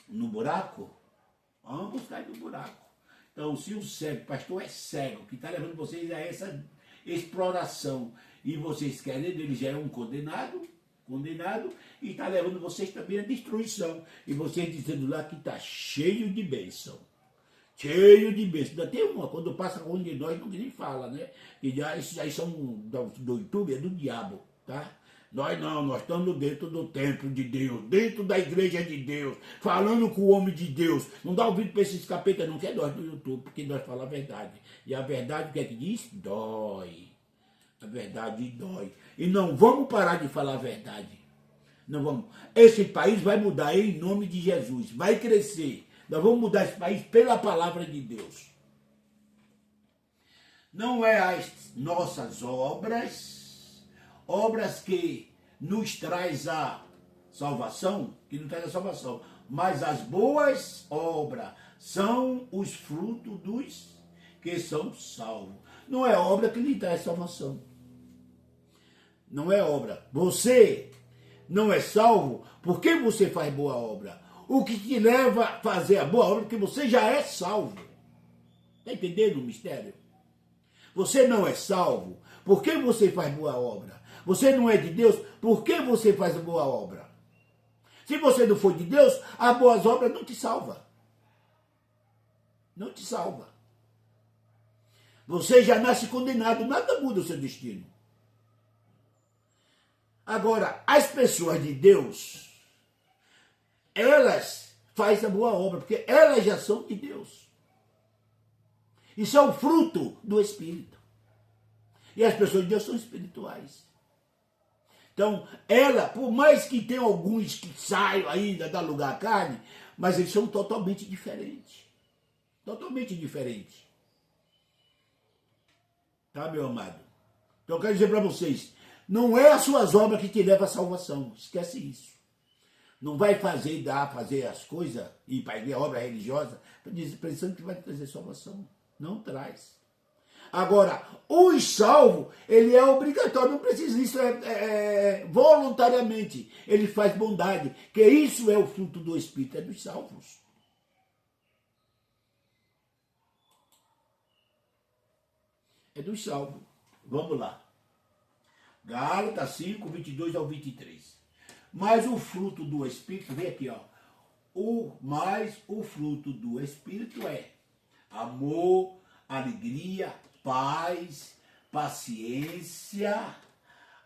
no buraco? Ambos caem no buraco. Então, se o cego, pastor é cego, que está levando vocês a essa exploração, e vocês querem, ele já é um condenado, e está levando vocês também à destruição. E vocês dizendo lá que está cheio de bênção. Cheio de bênção. Ainda tem uma, quando passa com um de nós, não nem fala, né? E já, esses aí são do YouTube, é do diabo, tá? Nós não, nós estamos dentro do templo de Deus, dentro da igreja de Deus, falando com o homem de Deus. Não dá ouvido para esses capetas, não, que é nós do YouTube, porque nós falamos a verdade. E a verdade, o que é que diz? Dói. A verdade dói. E não vamos parar de falar a verdade. Não vamos. Esse país vai mudar em nome de Jesus. Vai crescer. Nós vamos mudar esse país pela palavra de Deus. Não é as nossas obras que nos traz a salvação, mas as boas obras são os frutos dos que são salvos. Não é obra que lhe traz salvação. não é obra. Você não é salvo porque você faz boa obra. O que te leva a fazer a boa obra é porque você já é salvo. Está entendendo o mistério? Você não é salvo porque você faz boa obra. Você não é de Deus porque você faz boa obra. Se você não for de Deus, as boas obras não te salvam. Não te salva. Você já nasce condenado, nada muda o seu destino. Agora, as pessoas de Deus, elas fazem a boa obra, porque elas já são de Deus. E são fruto do Espírito. E as pessoas de Deus são espirituais. Então, ela, por mais que tenha alguns que saiam ainda da lugar à carne, mas eles são totalmente diferentes. Totalmente diferentes. Tá, meu amado? Então, eu quero dizer para vocês, não é as suas obras que te levam à salvação. Esquece isso. Não vai fazer as coisas, ir para a igreja, obra religiosa, pensando que vai trazer salvação. Não traz. Agora, o salvo, ele é obrigatório, não precisa, isso voluntariamente. Ele faz bondade, que isso é o fruto do Espírito, é dos salvos. É dos salvos. Vamos lá. Gálatas 5, 22 ao 23. Mas o fruto do Espírito, vem aqui, ó. O fruto do Espírito é amor, alegria, paz, paciência,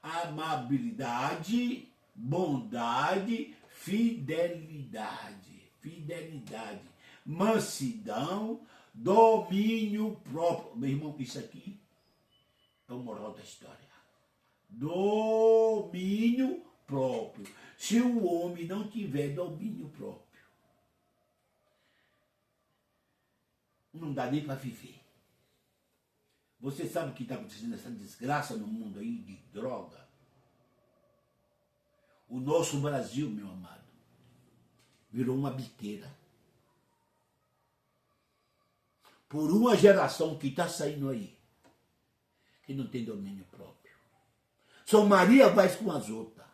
amabilidade, bondade, fidelidade, mansidão, domínio próprio. Meu irmão, isso aqui é o moral da história. Domínio próprio. Se o homem não tiver domínio próprio, não dá nem para viver. Você sabe o que está acontecendo nessa desgraça no mundo aí de droga? O nosso Brasil, meu amado, virou uma biqueira. Por uma geração que está saindo aí, que não tem domínio próprio. São Maria vai com as outras.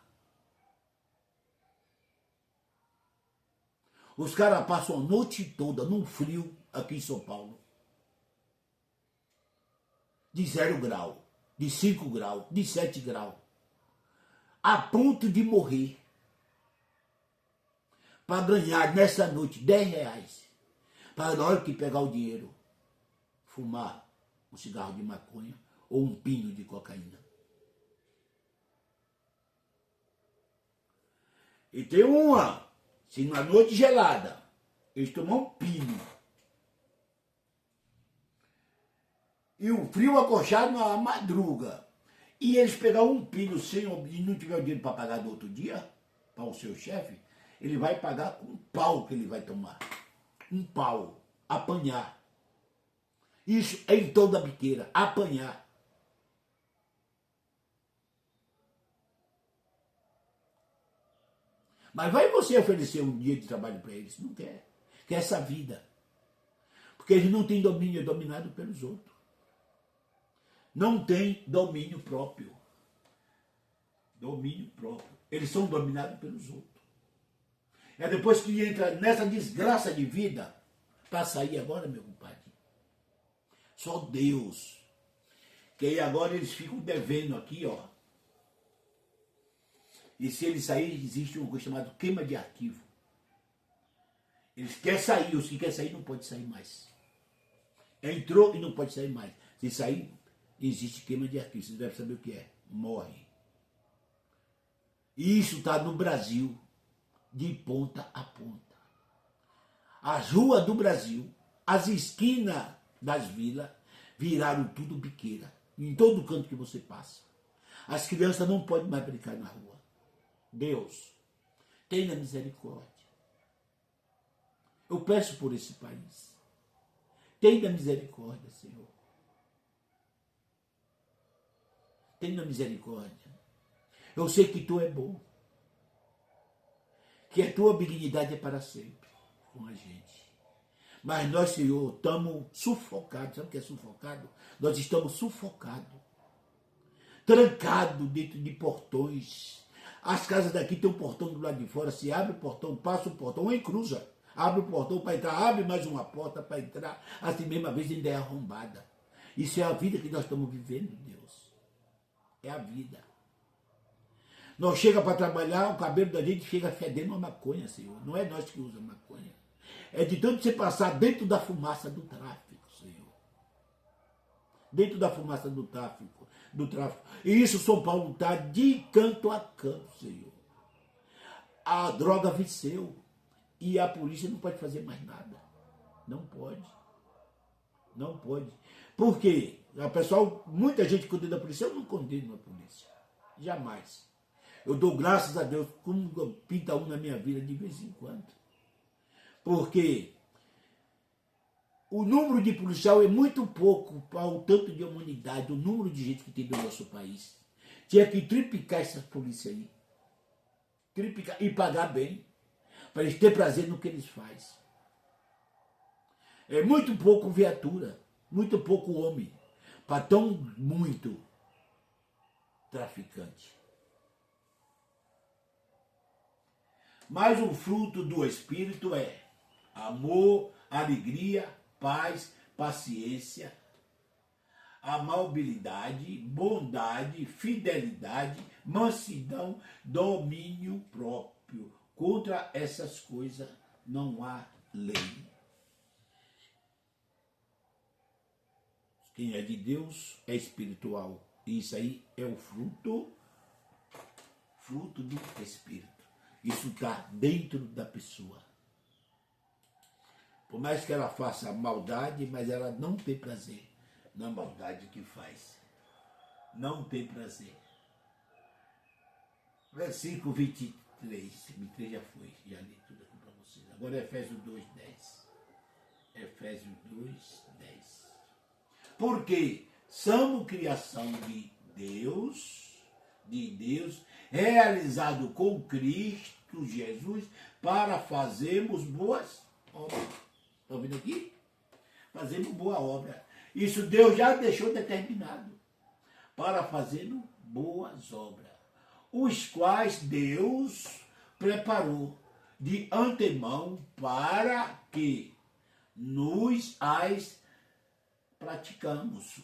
Os caras passam a noite toda num frio aqui em São Paulo. De 0 grau, de 5 graus, de 7 graus. A ponto de morrer. Para ganhar nessa noite 10 reais. Para na hora que pegar o dinheiro, fumar um cigarro de maconha ou um pino de cocaína. E tem uma, se na noite gelada, eles tomam um pino. E o frio acolchado na madruga. E eles pegaram um pino e não tiver o dinheiro para pagar do outro dia, para o seu chefe, ele vai pagar com um pau que ele vai tomar. Um pau. Apanhar. Isso é em toda a biqueira. Apanhar. Mas vai você oferecer um dia de trabalho para eles? Não quer. Quer essa vida. Porque eles não têm domínio, é dominado pelos outros. Não tem domínio próprio. Domínio próprio. Eles são dominados pelos outros. É depois que entra nessa desgraça de vida, para sair agora, meu compadre. Só Deus. Que aí agora eles ficam devendo aqui, ó. E se eles saírem, existe uma coisa chamada queima de arquivo. Eles querem sair, os que querem sair não podem sair mais. Entrou e não pode sair mais. Se sair, existe queima de arquivo. Vocês devem saber o que é. Morre. E isso está no Brasil, de ponta a ponta. As ruas do Brasil, as esquinas das vilas, viraram tudo biqueira. Em todo canto que você passa. As crianças não podem mais brincar na rua. Deus, tenha misericórdia. Eu peço por esse país. Tenha misericórdia, Senhor. Tenha misericórdia. Eu sei que Tu é bom. Que a Tua benignidade é para sempre com a gente. Mas nós, Senhor, estamos sufocados. Sabe o que é sufocado? Nós estamos sufocados. trancado dentro de portões. As casas daqui tem um portão do lado de fora, se abre o portão, passa o portão, e cruza. Abre o portão para entrar, abre mais uma porta para entrar, assim mesma vez ainda é arrombada. Isso é a vida que nós estamos vivendo, Deus. É a vida. Nós chega para trabalhar, o cabelo da gente chega fedendo uma maconha, Senhor. Não é nós que usamos maconha. É de tanto você passar dentro da fumaça do tráfico, Senhor. Dentro da fumaça do tráfico. E isso São Paulo está de canto a canto, Senhor. A droga venceu. E a polícia não pode fazer mais nada. Não pode. Não pode. Por quê? Pessoal, muita gente condena a polícia. Eu não condeno a polícia. Jamais. Eu dou graças a Deus como pinta um na minha vida de vez em quando. Porque o número de policial é muito pouco para o tanto de humanidade, o número de gente que tem no nosso país. Tinha que triplicar essas polícias aí. Triplicar e pagar bem. Para eles terem prazer no que eles fazem. É muito pouco viatura, muito pouco homem, para tão muito traficante. Mas o fruto do Espírito é amor, alegria, paz, paciência, amabilidade, bondade, fidelidade, mansidão, domínio próprio. Contra essas coisas não há lei. Quem é de Deus é espiritual. E isso aí é o fruto do Espírito. Isso está dentro da pessoa. Por mais que ela faça maldade, mas ela não tem prazer na maldade que faz. Não tem prazer. Versículo 23 já foi, já li tudo aqui para vocês. Agora Efésios 2:10. Efésios 2:10. Porque somos criação de Deus, realizado com Cristo Jesus, para fazermos boas obras. Estão vendo aqui? Fazendo boa obra. Isso Deus já deixou determinado. Para fazermos boas obras. Os quais Deus preparou de antemão para que nos as praticamos.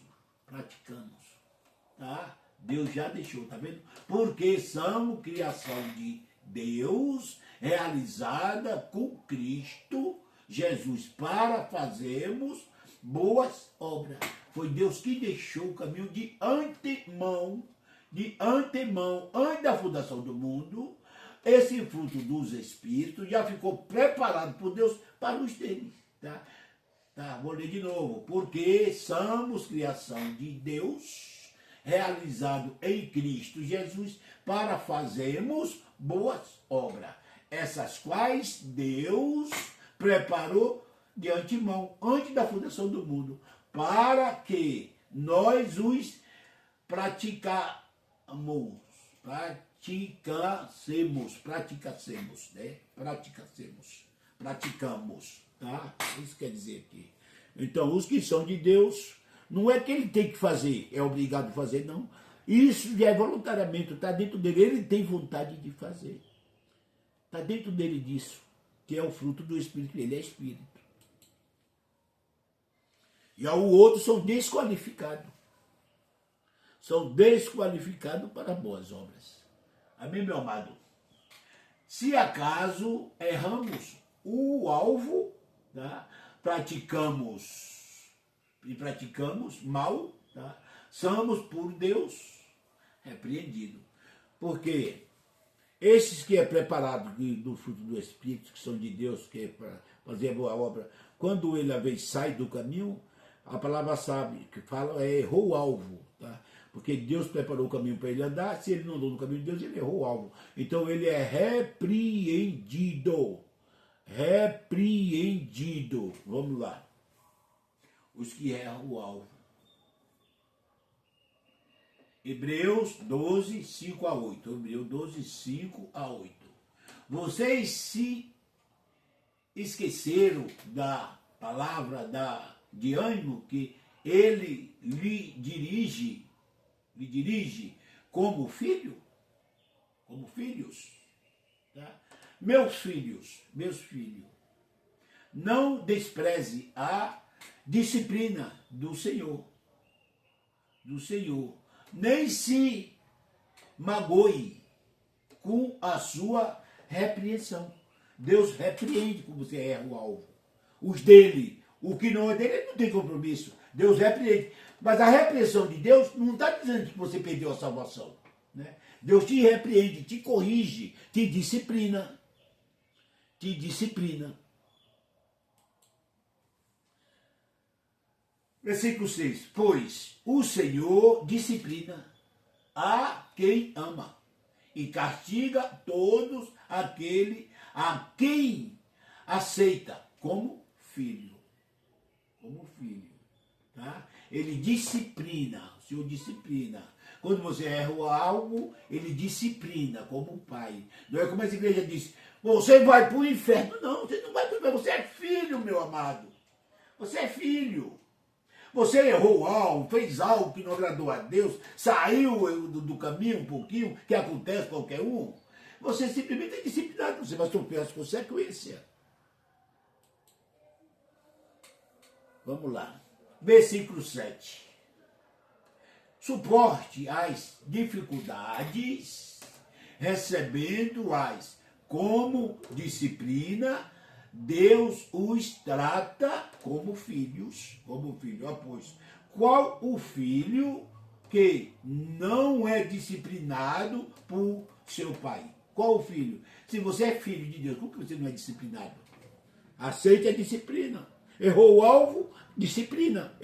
Tá? Deus já deixou, tá vendo? Porque somos criação de Deus, realizada com Cristo Jesus, para fazermos boas obras. Foi Deus que deixou o caminho de antemão, antes da fundação do mundo. Esse fruto dos Espíritos já ficou preparado por Deus para os deles, tá? Tá, vou ler de novo. Porque somos criação de Deus, realizado em Cristo Jesus, para fazermos boas obras, essas quais Deus preparou de antemão, antes da fundação do mundo, para que nós os praticamos, tá? Isso quer dizer aqui. Então, os que são de Deus, não é que ele tem que fazer, é obrigado a fazer, não. Isso já é voluntariamente, está dentro dele, ele tem vontade de fazer. Está dentro dele disso, que é o fruto do Espírito, ele é Espírito. E o outro são desqualificados. São desqualificados para boas obras. Amém, meu amado? Se acaso erramos o alvo, tá? praticamos mal, tá? Somos por Deus repreendidos. Porque esses que é preparado do fruto do Espírito, que são de Deus, que é para fazer a boa obra, quando ele, às vezes, sai do caminho, a palavra sabe, que fala, errou o alvo, tá? Porque Deus preparou o caminho para ele andar, se ele não andou no caminho de Deus, ele errou o alvo. Então ele é repreendido. Repreendido. Vamos lá. Os que erram o alvo. Hebreus 12, 5 a 8. Hebreus 12, 5 a 8. Vocês se esqueceram da palavra de ânimo que ele lhe dirige, lhe dirige como filho, como filhos. Tá? Meus filhos, não despreze a disciplina do Senhor, nem se magoe com a sua repreensão. Deus repreende quando você erra o alvo. Os dele, o que não é dele, ele não tem compromisso. Deus repreende. Mas a repreensão de Deus não está dizendo que você perdeu a salvação. Né? Deus te repreende, te corrige, te disciplina. Versículo 6. Pois o Senhor disciplina a quem ama e castiga todos aquele a quem aceita como filho. Tá? Ele disciplina, o Senhor disciplina. Quando você erra algo, ele disciplina como pai. Não é como essa igreja diz, você vai para o inferno. Não, você não vai para o inferno, você é filho, meu amado. Você é filho. Você errou algo, fez algo que não agradou a Deus, saiu do caminho um pouquinho, que acontece qualquer um. Você simplesmente é disciplinado, você vai sofrer as consequências. Vamos lá. Versículo 7. Suporte as dificuldades, recebendo-as como disciplina. Deus os trata como filhos, Pois, qual o filho que não é disciplinado por seu pai? Qual o filho? Se você é filho de Deus, como que você não é disciplinado? Aceite a disciplina. Errou o alvo, disciplina.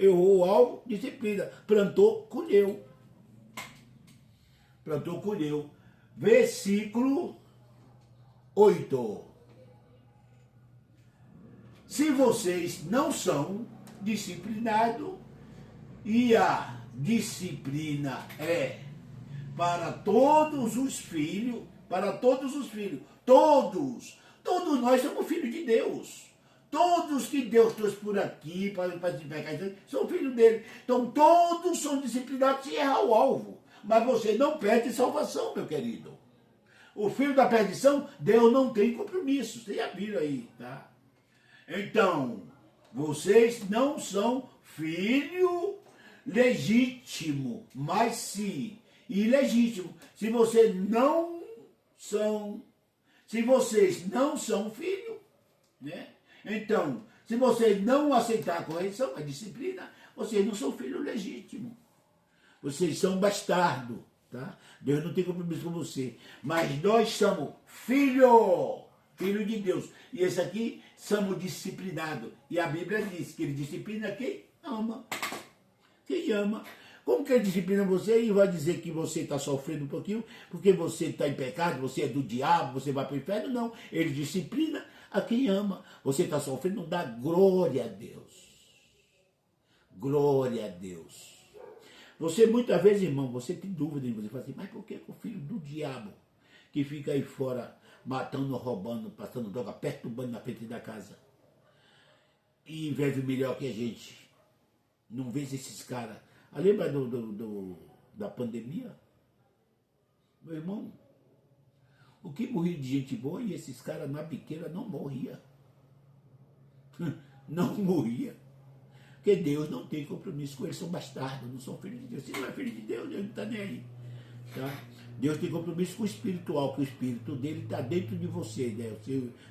Plantou, colheu. Versículo 8. Se vocês não são disciplinados, e a disciplina é para todos os filhos, todos nós somos filhos de Deus. Todos que Deus trouxe por aqui para participar são filhos dele. Então todos são disciplinados se errar o alvo. Mas você não perde salvação, meu querido. O filho da perdição, Deus não tem compromisso. Vocês já viram aí, tá? Então, vocês não são filho legítimo, mas sim ilegítimo. Se vocês não são filho, né? Então, se vocês não aceitar a correção, a disciplina, vocês não são filho legítimo. Vocês são bastardo, tá? Deus não tem compromisso com você. Mas nós somos filho de Deus. E esse aqui somos disciplinados. E a Bíblia diz que ele disciplina quem ama. Quem ama. Como que ele disciplina você e vai dizer que você está sofrendo um pouquinho porque você está em pecado, você é do diabo, você vai para o inferno? Não. Ele disciplina a quem ama. Você está sofrendo, dá glória a Deus. Glória a Deus. Você muitas vezes, irmão, você tem dúvida em você. Fala assim, mas por que o filho do diabo que fica aí fora matando, roubando, passando droga, perturbando na frente da casa e vive melhor que a gente? Não vê esses caras. Lembra da pandemia? Meu irmão, o que morria de gente boa e esses caras na biqueira não morria. Não morria. Porque Deus não tem compromisso com eles, são bastardos, não são filhos de Deus. Se não é filho de Deus, Deus não está nem aí. Tá? Deus tem compromisso com o espiritual, que o espírito dele está dentro de você. Né?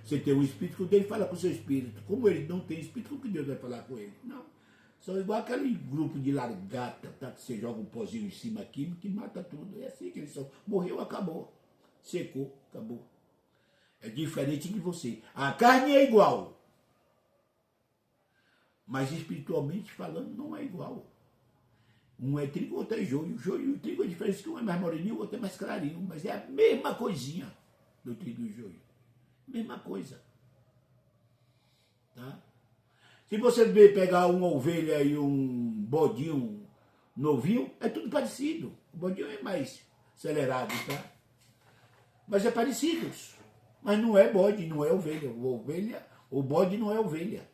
Você tem um espírito, dele fala com o seu espírito. Como ele não tem espírito, como que Deus vai falar com ele? Não. São igual aquele grupo de largata, tá? Que você joga um pozinho em cima aqui, que mata tudo. É assim que eles são. Morreu, acabou. Secou, acabou. É diferente de você. A carne é igual. Mas espiritualmente falando, não é igual. Um é trigo, outro é joio. O joio e o trigo é diferente, que um é mais moreninho, o outro é mais clarinho. Mas é a mesma coisinha do trigo e o joio. Mesma coisa. Tá? Se você pegar uma ovelha e um bodinho novinho, é tudo parecido. O bodinho é mais acelerado, tá? Mas é parecidos. Mas não é bode, não é ovelha. O bode não é ovelha.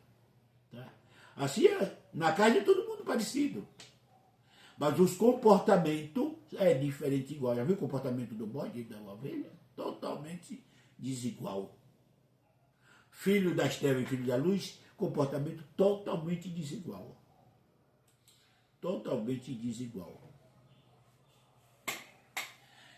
Tá? Assim, na carne é todo mundo parecido. Mas os comportamentos é diferente igual. Já viu o comportamento do bode e da ovelha? Totalmente desigual. Filho das trevas e filho da luz, comportamento totalmente desigual. Totalmente desigual.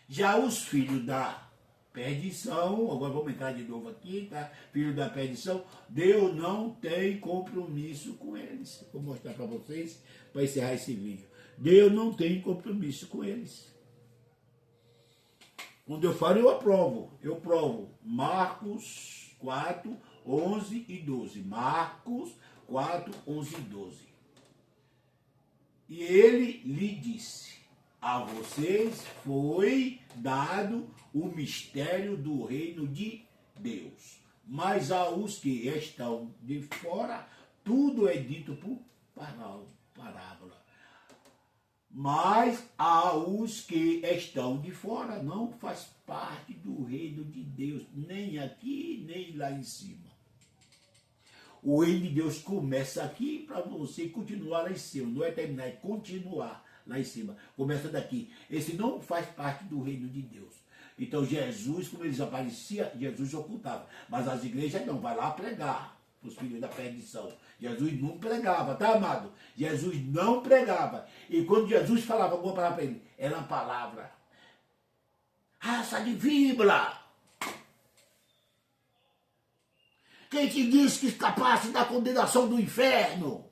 Já os filhos da perdição, agora vamos entrar de novo aqui, tá? Filho da perdição, Deus não tem compromisso com eles. Vou mostrar para vocês, para encerrar esse vídeo. Deus não tem compromisso com eles. Quando eu falo, eu aprovo. Eu provo. Marcos 4, 11 e 12. Marcos 4, 11 e 12. E ele lhe disse: a vocês foi dado o mistério do reino de Deus. Mas aos que estão de fora, tudo é dito por parábola. Mas aos que estão de fora, não faz parte do reino de Deus, nem aqui, nem lá em cima. O reino de Deus começa aqui para você continuar lá em cima. Não é terminar, é continuar lá em cima. Começa daqui. Esse não faz parte do reino de Deus. Então Jesus, como eles apareciam, Jesus ocultava. Mas as igrejas não, vai lá pregar para os filhos da perdição. Jesus não pregava, tá, amado? Jesus não pregava. E quando Jesus falava alguma palavra para ele, era uma palavra. Raça de víbora! Quem te disse que escapasse da condenação do inferno?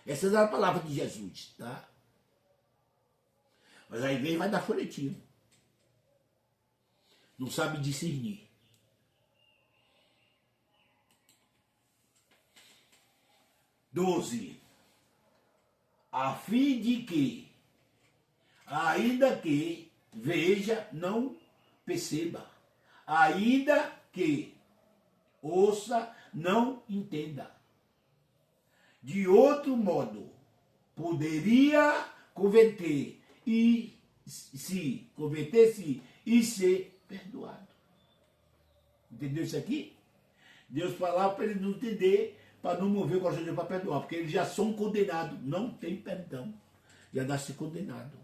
Essa é a palavra de Jesus, tá? Mas a igreja vai dar folhetim. Não sabe discernir. Doze. A fim de que, ainda que veja, não perceba. Ainda que ouça, não entenda. De outro modo, poderia converter e se converter-se e ser perdoado. Entendeu isso aqui? Deus falava para ele não entender, para não mover o coração de Deus para perdoar, porque eles já são condenados, não tem perdão, já nasce condenado.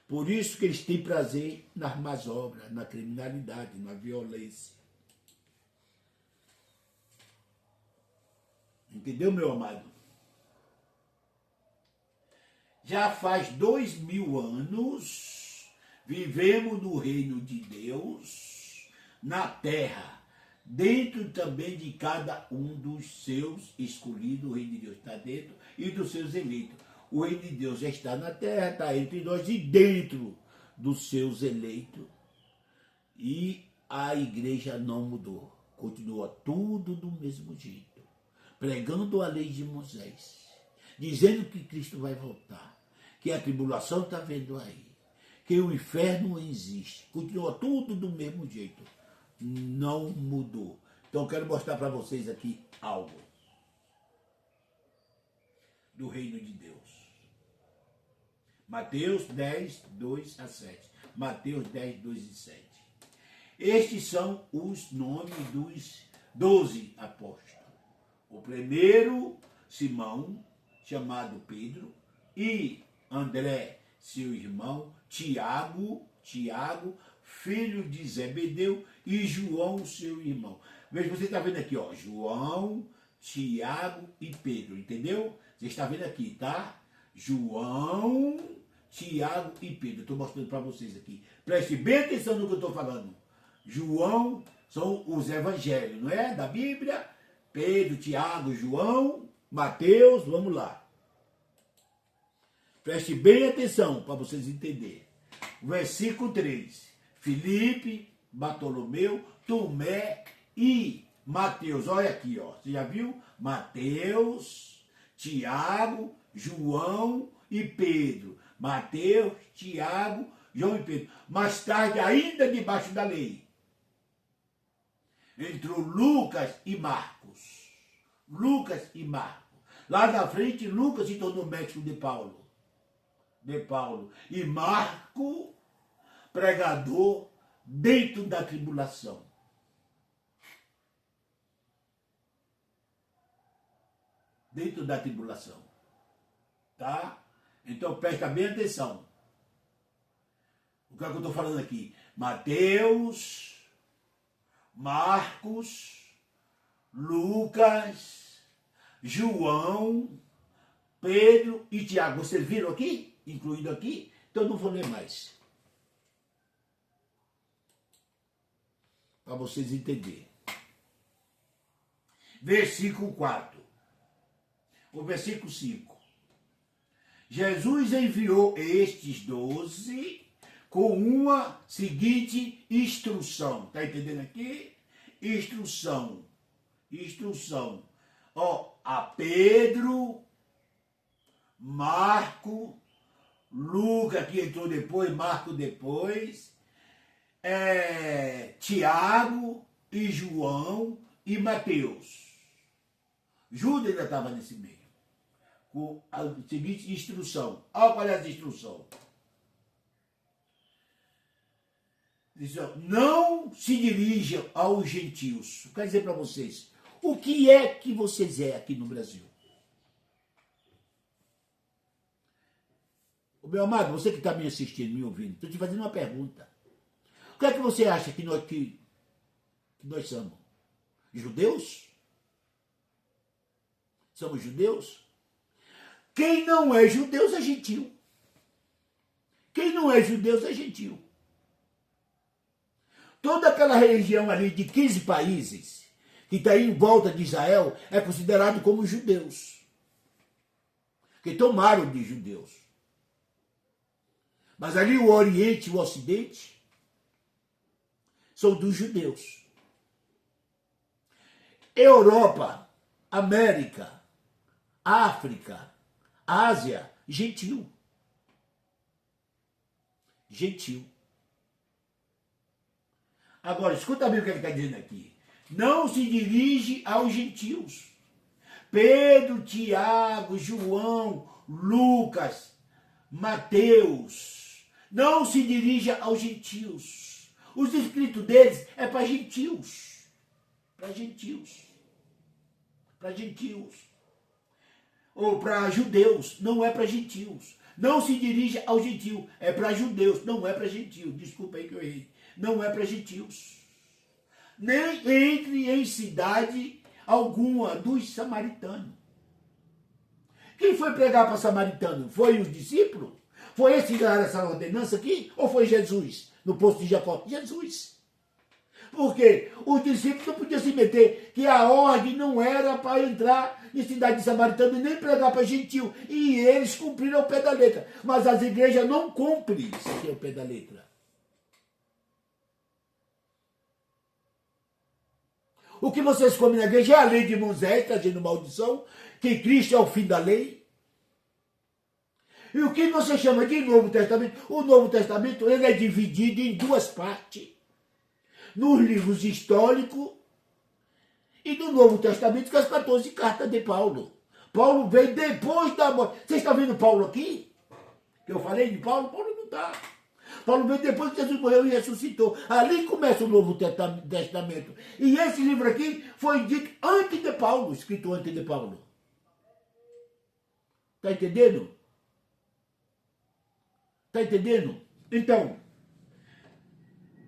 Por isso que eles têm prazer nas más obras, na criminalidade, na violência. Entendeu, meu amado? Já faz 2000 anos, vivemos no reino de Deus, na terra, dentro também de cada um dos seus escolhidos. O reino de Deus está dentro, e dos seus eleitos. O reino de Deus já está na terra, está entre nós e dentro dos seus eleitos. E a igreja não mudou, continua tudo do mesmo jeito, pregando a lei de Moisés, dizendo que Cristo vai voltar, que a tribulação está vindo aí, que o inferno existe, continua tudo do mesmo jeito, não mudou. Então eu quero mostrar para vocês aqui algo do reino de Deus. Mateus 10, 2 a 7. Mateus 10, 2 e 7. Estes são os nomes dos 12 apóstolos. O primeiro, Simão, chamado Pedro, e André, seu irmão, Tiago, filho de Zebedeu, e João, seu irmão. Veja, você está vendo aqui, ó, João, Tiago e Pedro, entendeu? Você está vendo aqui, tá? João, Tiago e Pedro. Estou mostrando para vocês aqui. Preste bem atenção no que eu estou falando. João são os evangelhos, não é? Da Bíblia. Pedro, Tiago, João, Mateus, vamos lá. Preste bem atenção para vocês entenderem. Versículo 3. Filipe, Bartolomeu, Tomé e Mateus. Olha aqui, ó. Você já viu? Mateus, Tiago, João e Pedro. Mateus, Tiago, João e Pedro. Mais tarde, ainda debaixo da lei, entrou Lucas e Marcos. Lucas e Marcos. Lá na frente, Lucas se tornou médico de Paulo. E Marco, pregador dentro da tribulação. Dentro da tribulação. Tá? Então presta bem atenção. O que é que eu estou falando aqui? Mateus, Marcos, Lucas, João, Pedro e Tiago. Vocês viram aqui? Incluído aqui? Então eu não vou ler mais. Para vocês entenderem. Versículo 4. O versículo 5. Jesus enviou estes 12 com uma seguinte instrução. Está entendendo aqui? Instrução. Instrução. Ó, a Pedro, Marco, Lucas, que entrou depois, Marco depois, Tiago e João e Mateus. Judas ainda estava nesse meio. Com a seguinte instrução. Olha qual é a instrução. Diz, não se dirijam aos gentios. Quero dizer para vocês, o que é que vocês é aqui no Brasil? Meu amado, você que está me assistindo, me ouvindo, estou te fazendo uma pergunta. O que é que você acha que nós somos? Judeus? Somos judeus? Quem não é judeu é gentil. Quem não é judeu é gentil. Toda aquela região ali de 15 países que está aí em volta de Israel é considerado como judeus. Que tomaram de judeus. Mas ali o Oriente e o Ocidente são dos judeus. Europa, América, África, Ásia, gentil. Gentil. Agora, escuta bem o que ele está dizendo aqui. Não se dirige aos gentios. Pedro, Tiago, João, Lucas, Mateus. Não se dirija aos gentios. Os escritos deles é para gentios. Para gentios. Para gentios. Ou para judeus. Não é para gentios. Não se dirija aos gentios. É para judeus. Não é para gentios. Desculpa aí que eu errei. Não é para gentios. Nem entre em cidade alguma dos samaritanos. Quem foi pregar para samaritano? Foi os discípulos? Foi esse que deram essa ordenança aqui? Ou foi Jesus, no poço de Jacó? Jesus. Porque os discípulos não podiam se meter, que a ordem não era para entrar em cidade de samaritano e nem pregar para gentil. E eles cumpriram ao pé da letra. Mas as igrejas não cumprem isso aqui ao pé da letra. O que vocês comem na igreja é a lei de Moisés, trazendo maldição, que Cristo é o fim da lei. E o que você chama de Novo Testamento? O Novo Testamento ele é dividido em duas partes. Nos livros históricos e no Novo Testamento, que é as 14 cartas de Paulo. Paulo veio depois da morte. Vocês estão vendo Paulo aqui? Que eu falei de Paulo? Paulo não está. Paulo veio depois que Jesus morreu e ressuscitou. Ali começa o Novo Testamento. E esse livro aqui foi dito antes de Paulo, escrito antes de Paulo. Está entendendo? Está entendendo? Então,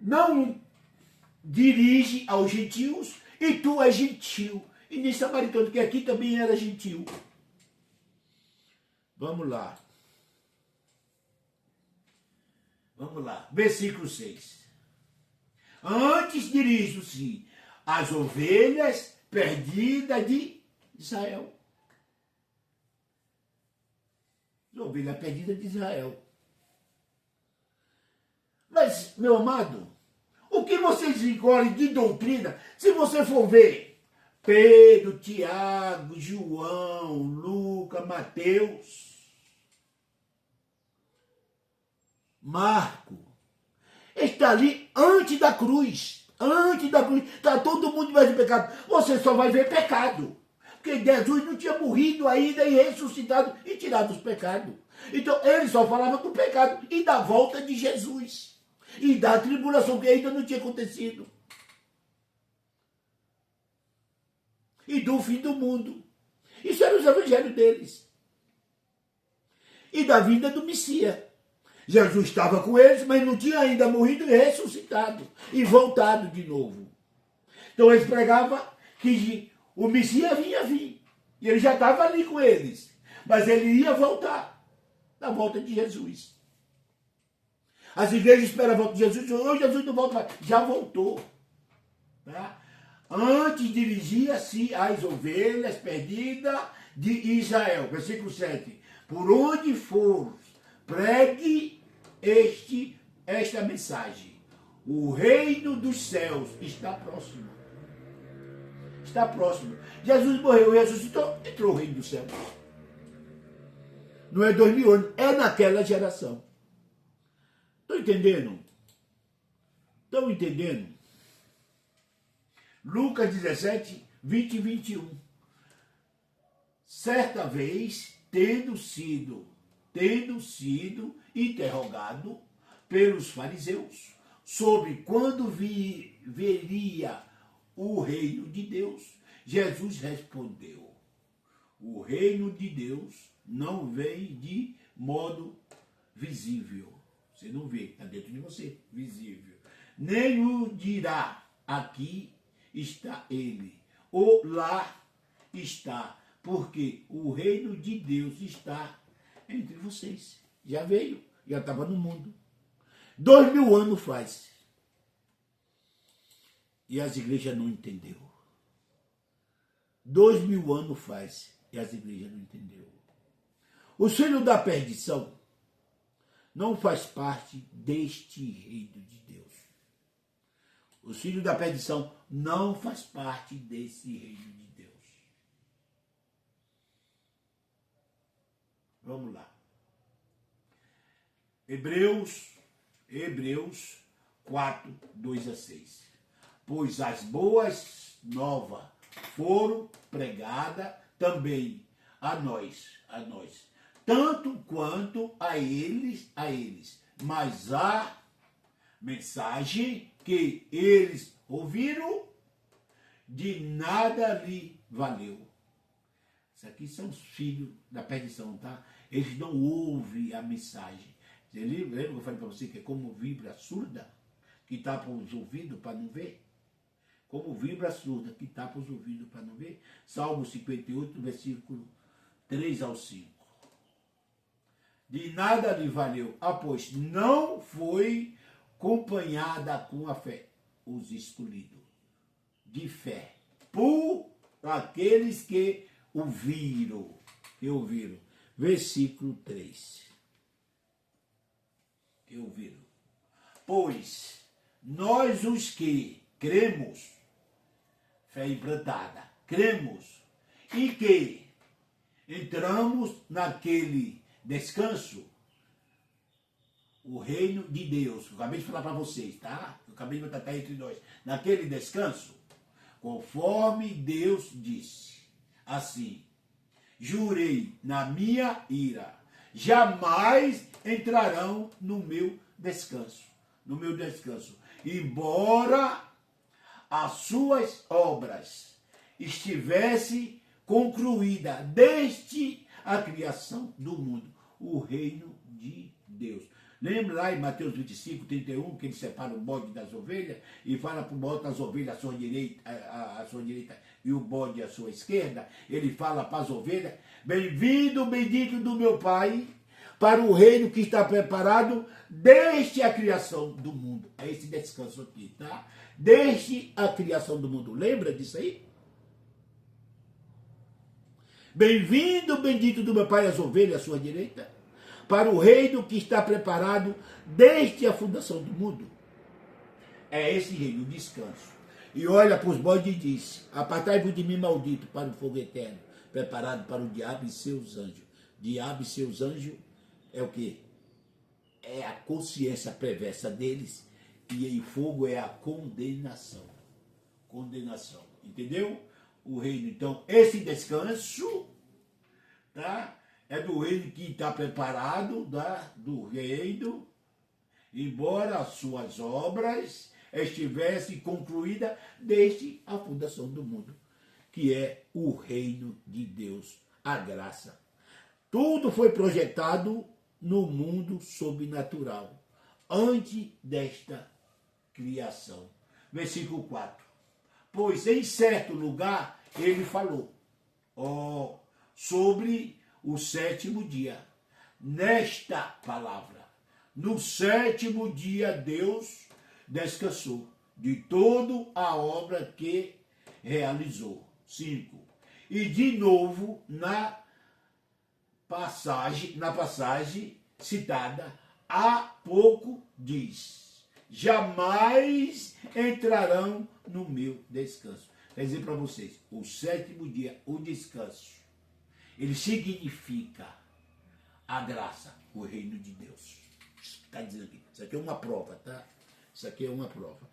não dirige aos gentios e tu és gentil. E nem samaritano, que aqui também era gentil. Vamos lá. Vamos lá. Versículo 6. Antes dirijo-se às ovelhas perdidas de Israel. As ovelhas perdidas de Israel. Mas, meu amado, o que vocês engolem de doutrina, se você for ver Pedro, Tiago, João, Lucas, Mateus, Marco, está ali antes da cruz. Antes da cruz. Está todo mundo debaixo de pecado. Você só vai ver pecado. Porque Jesus não tinha morrido ainda e ressuscitado e tirado os pecados. Então ele só falava do pecado e da volta de Jesus. E da tribulação que ainda não tinha acontecido. E do fim do mundo. Isso era os evangelhos deles. e da vinda do Messias. Jesus estava com eles, mas não tinha ainda morrido e ressuscitado e voltado de novo. Então eles pregavam que o Messias vinha vir. E ele já estava ali com eles. Mas ele ia voltar na volta de Jesus. As igrejas esperam a volta de Jesus. Oh, Jesus não volta mais. Já voltou. Tá? Antes dirigia-se às ovelhas perdidas de Israel. Versículo 7. Por onde for, pregue esta mensagem. O reino dos céus está próximo. Está próximo. Jesus morreu e ressuscitou, entrou o reino dos céus. Não é 2000 anos, é naquela geração. Estão entendendo? Estão entendendo? Lucas 17, 20 e 21. Certa vez, tendo sido interrogado pelos fariseus sobre quando veria o reino de Deus, Jesus respondeu: o reino de Deus não vem de modo visível. Você não vê, está dentro de você, visível. Nem o dirá, aqui está ele, ou lá está, porque o reino de Deus está entre vocês. Já veio, já estava no mundo. 2000 anos faz. E as igrejas não entenderam. 2000 anos faz e as igrejas não entenderam. O filho da perdição não faz parte deste reino de Deus. O filho da perdição não faz parte desse reino de Deus. Vamos lá. Hebreus 4, 2 a 6. Pois as boas novas foram pregadas também a nós, tanto quanto a eles, mas a mensagem que eles ouviram de nada lhe valeu. Isso aqui são os filhos da perdição, tá? Eles não ouvem a mensagem. Lembra que eu falei para você que é como vibra surda, que tapa os ouvidos para não ver? Como vibra surda, que tapa os ouvidos para não ver? Salmo 58, versículo 3 ao 5. De nada lhe valeu, pois não foi acompanhada com a fé, os escolhidos, de fé, por aqueles que ouviram. Versículo 3. Que ouviram. Pois nós os que cremos, fé implantada, cremos, e que entramos naquele descanso, o reino de Deus, eu acabei de falar para vocês, tá? Eu acabei de botar entre nós, naquele descanso, conforme Deus disse, assim, jurei na minha ira, jamais entrarão no meu descanso, embora as suas obras estivessem concluídas desde a criação do mundo, o reino de Deus. Lembra lá em Mateus 25, 31, que ele separa o bode das ovelhas e fala para o bode das ovelhas à sua direita e o bode à sua esquerda? Ele fala para as ovelhas: bem-vindo, bendito do meu Pai, para o reino que está preparado desde a criação do mundo. É esse descanso aqui, tá? Desde a criação do mundo. Lembra disso aí? Bem-vindo, bendito do meu Pai, as ovelhas à sua direita, para o reino que está preparado desde a fundação do mundo. É esse reino, o descanso. E olha para os bodes e diz: apartai-vos de mim, maldito, para o fogo eterno, preparado para o diabo e seus anjos. Diabo e seus anjos é o quê? É a consciência perversa deles, e em fogo é a condenação. Condenação, entendeu? O reino, então, esse descanso, tá? É do reino que está preparado, do reino, embora as suas obras estivessem concluídas desde a fundação do mundo, que é o reino de Deus, a graça. Tudo foi projetado no mundo sobrenatural, antes desta criação. Versículo 4. Pois em certo lugar ele falou sobre o sétimo dia. Nesta palavra, no sétimo dia Deus descansou de toda a obra que realizou. 5. E de novo na passagem citada há pouco diz: jamais entrarão no meu descanso. Quer dizer para vocês, o sétimo dia, o descanso, ele significa a graça, o reino de Deus. Está dizendo aqui, isso aqui é uma prova, tá? Isso aqui é uma prova.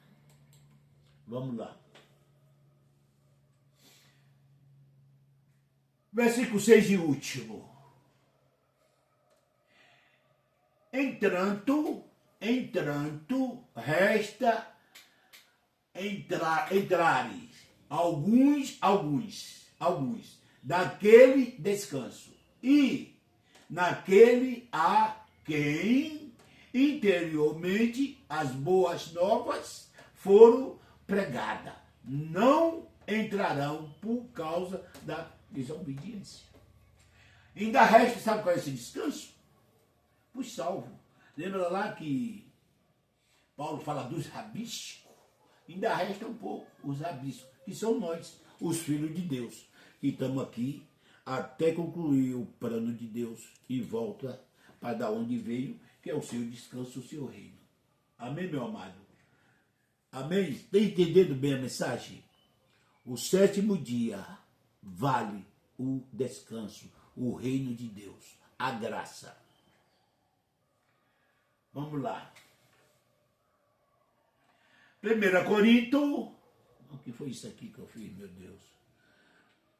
Vamos lá. Versículo 6 e último. Entanto, resta entrarem alguns daquele descanso, e naquele a quem interiormente as boas novas foram pregadas, não entrarão por causa da desobediência. Ainda resta, sabe qual é esse descanso? Os salvos. Lembra lá que Paulo fala dos rabiscos? Ainda resta um pouco os rabiscos, que são nós, os filhos de Deus, que estamos aqui até concluir o plano de Deus e volta para dar onde veio, que é o seu descanso, o seu reino. Amém, meu amado? Amém? Está entendendo bem a mensagem? O sétimo dia vale o descanso, o reino de Deus, a graça. Vamos lá. 1 Coríntios, o que foi isso aqui que eu fiz, meu Deus?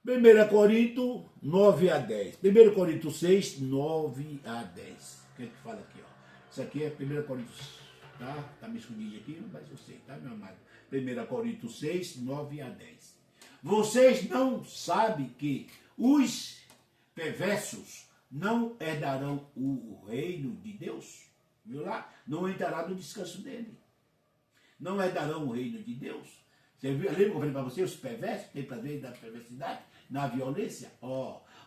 1 Coríntios 9 a 10. 1 Coríntios 6, 9 a 10. O que é que fala aqui, ó? Isso aqui é 1 Coríntios, tá? Tá me escondidinho aqui, mas eu sei, tá, meu amado? 1 Coríntios 6, 9 a 10. Vocês não sabem que os perversos não herdarão o reino de Deus? Viu lá? Não entrará no descanso dele. Não herdarão o reino de Deus. Você viu? Lembra que eu falei para você, os perversos, tem prazer da perversidade, na violência?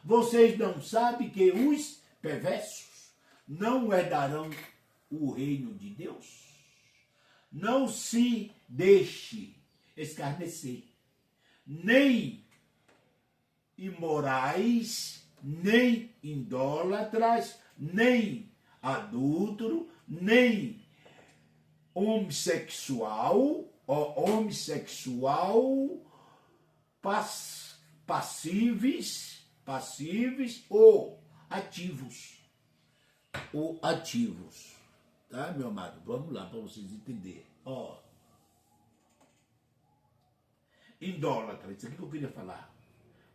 Vocês não sabem que os perversos não herdarão o reino de Deus? Não se deixe escarnecer, nem imorais, nem idólatras, nem adúltero, nem homossexual passíveis ou ativos. Tá, meu amado? Vamos lá para vocês entenderem. Idólatra, isso aqui que eu queria falar.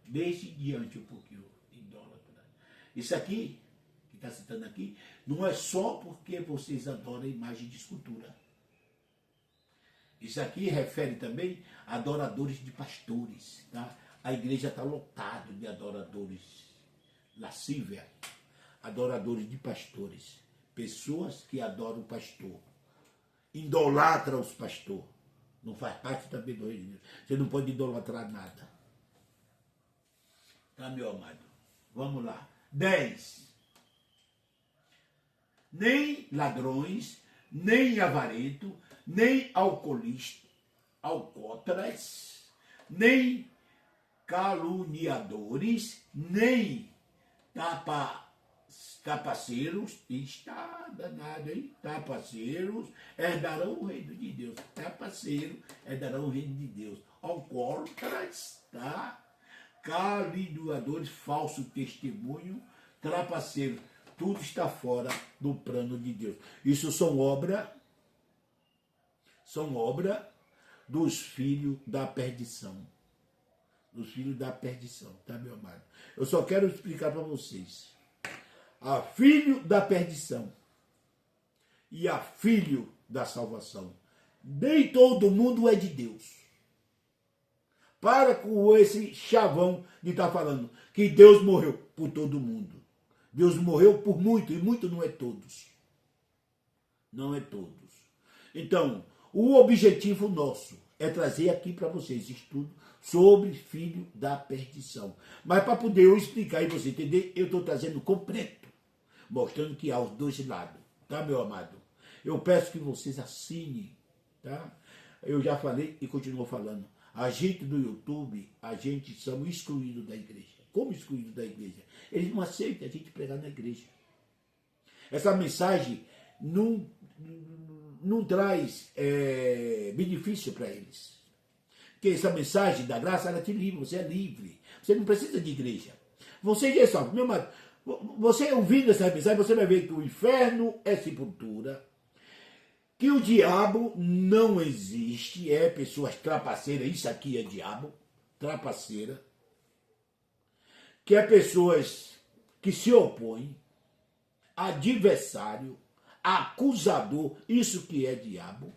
Deixe diante um pouquinho, idólatra. Isso aqui, que está citando aqui, não é só porque vocês adoram a imagem de escultura. Isso aqui refere também a adoradores de pastores, tá? A igreja está lotada de adoradores lascívia, adoradores de pastores, pessoas que adoram o pastor, idolatram os pastores. Não faz parte também do reino de Deus. Você não pode idolatrar nada. Tá, meu amado? Vamos lá. 10. Nem ladrões, nem avarento, nem alcoólatras, nem caluniadores, nem tapaceiros, está danado, hein? Tapaceiros herdarão o reino de Deus. Tapaceiro herdarão o reino de Deus. Alcoólatras, tá? Caluniadores, falso testemunho, trapaceiros. Tudo está fora do plano de Deus. Isso são obra dos filhos da perdição. Dos filhos da perdição, tá, meu amado? Eu só quero explicar para vocês. A filho da perdição e a filho da salvação. Nem todo mundo é de Deus. Para com esse chavão de estar falando que Deus morreu por todo mundo. Deus morreu por muito, e muito não é todos. Não é todos. Então, o objetivo nosso é trazer aqui para vocês estudo sobre filho da perdição. Mas para poder eu explicar e você entender, eu estou trazendo completo, mostrando que há os dois lados, tá, meu amado? Eu peço que vocês assinem, tá? Eu já falei e continuo falando. A gente do YouTube, a gente somos excluídos da igreja. Como excluídos da igreja? Eles não aceitam a gente pregar na igreja. Essa mensagem não traz benefício para eles. Porque essa mensagem da graça, ela te livra, você é livre. Você não precisa de igreja. Você já sabe, meu amado, você ouvindo essa mensagem, você vai ver que o inferno é sepultura, que o diabo não existe, é pessoas trapaceiras, isso aqui é diabo, trapaceira, que é pessoas que se opõem, adversário, acusador, isso que é diabo,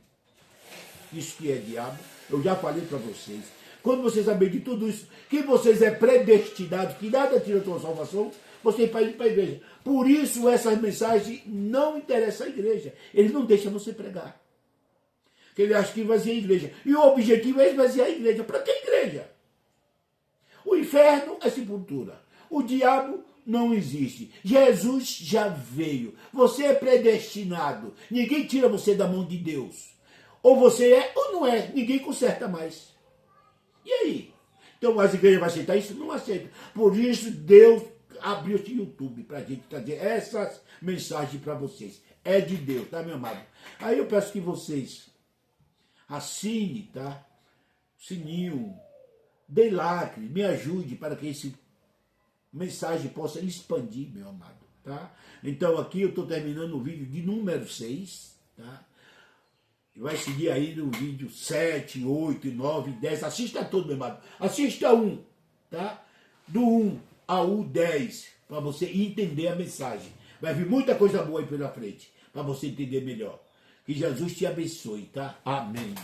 eu já falei para vocês. Quando vocês saberem de tudo isso, que vocês é predestinados, que nada tira a tua salvação, você vai ir para a igreja. Por isso essas mensagens não interessam a igreja. Eles não deixam você pregar. Porque ele acha que esvazia a igreja. E o objetivo é esvaziar a igreja. Para que igreja? O inferno é sepultura. O diabo não existe. Jesus já veio. Você é predestinado. Ninguém tira você da mão de Deus. Ou você é ou não é. Ninguém conserta mais. E aí? Então as igrejas vão aceitar isso? Não aceitam. Por isso Deus abriu esse YouTube para a gente trazer essas mensagens para vocês. É de Deus, tá, meu amado? Aí eu peço que vocês assinem, tá? Sininho, dê like, me ajude para que esse mensagem possa expandir, meu amado, tá? Então aqui eu estou terminando o vídeo de número 6, tá? Vai seguir aí no vídeo 7, 8, 9, 10. Assista todo, meu amado. Assista um, tá? Do 1 ao 10, para você entender a mensagem. Vai vir muita coisa boa aí pela frente, para você entender melhor. Que Jesus te abençoe, tá? Amém.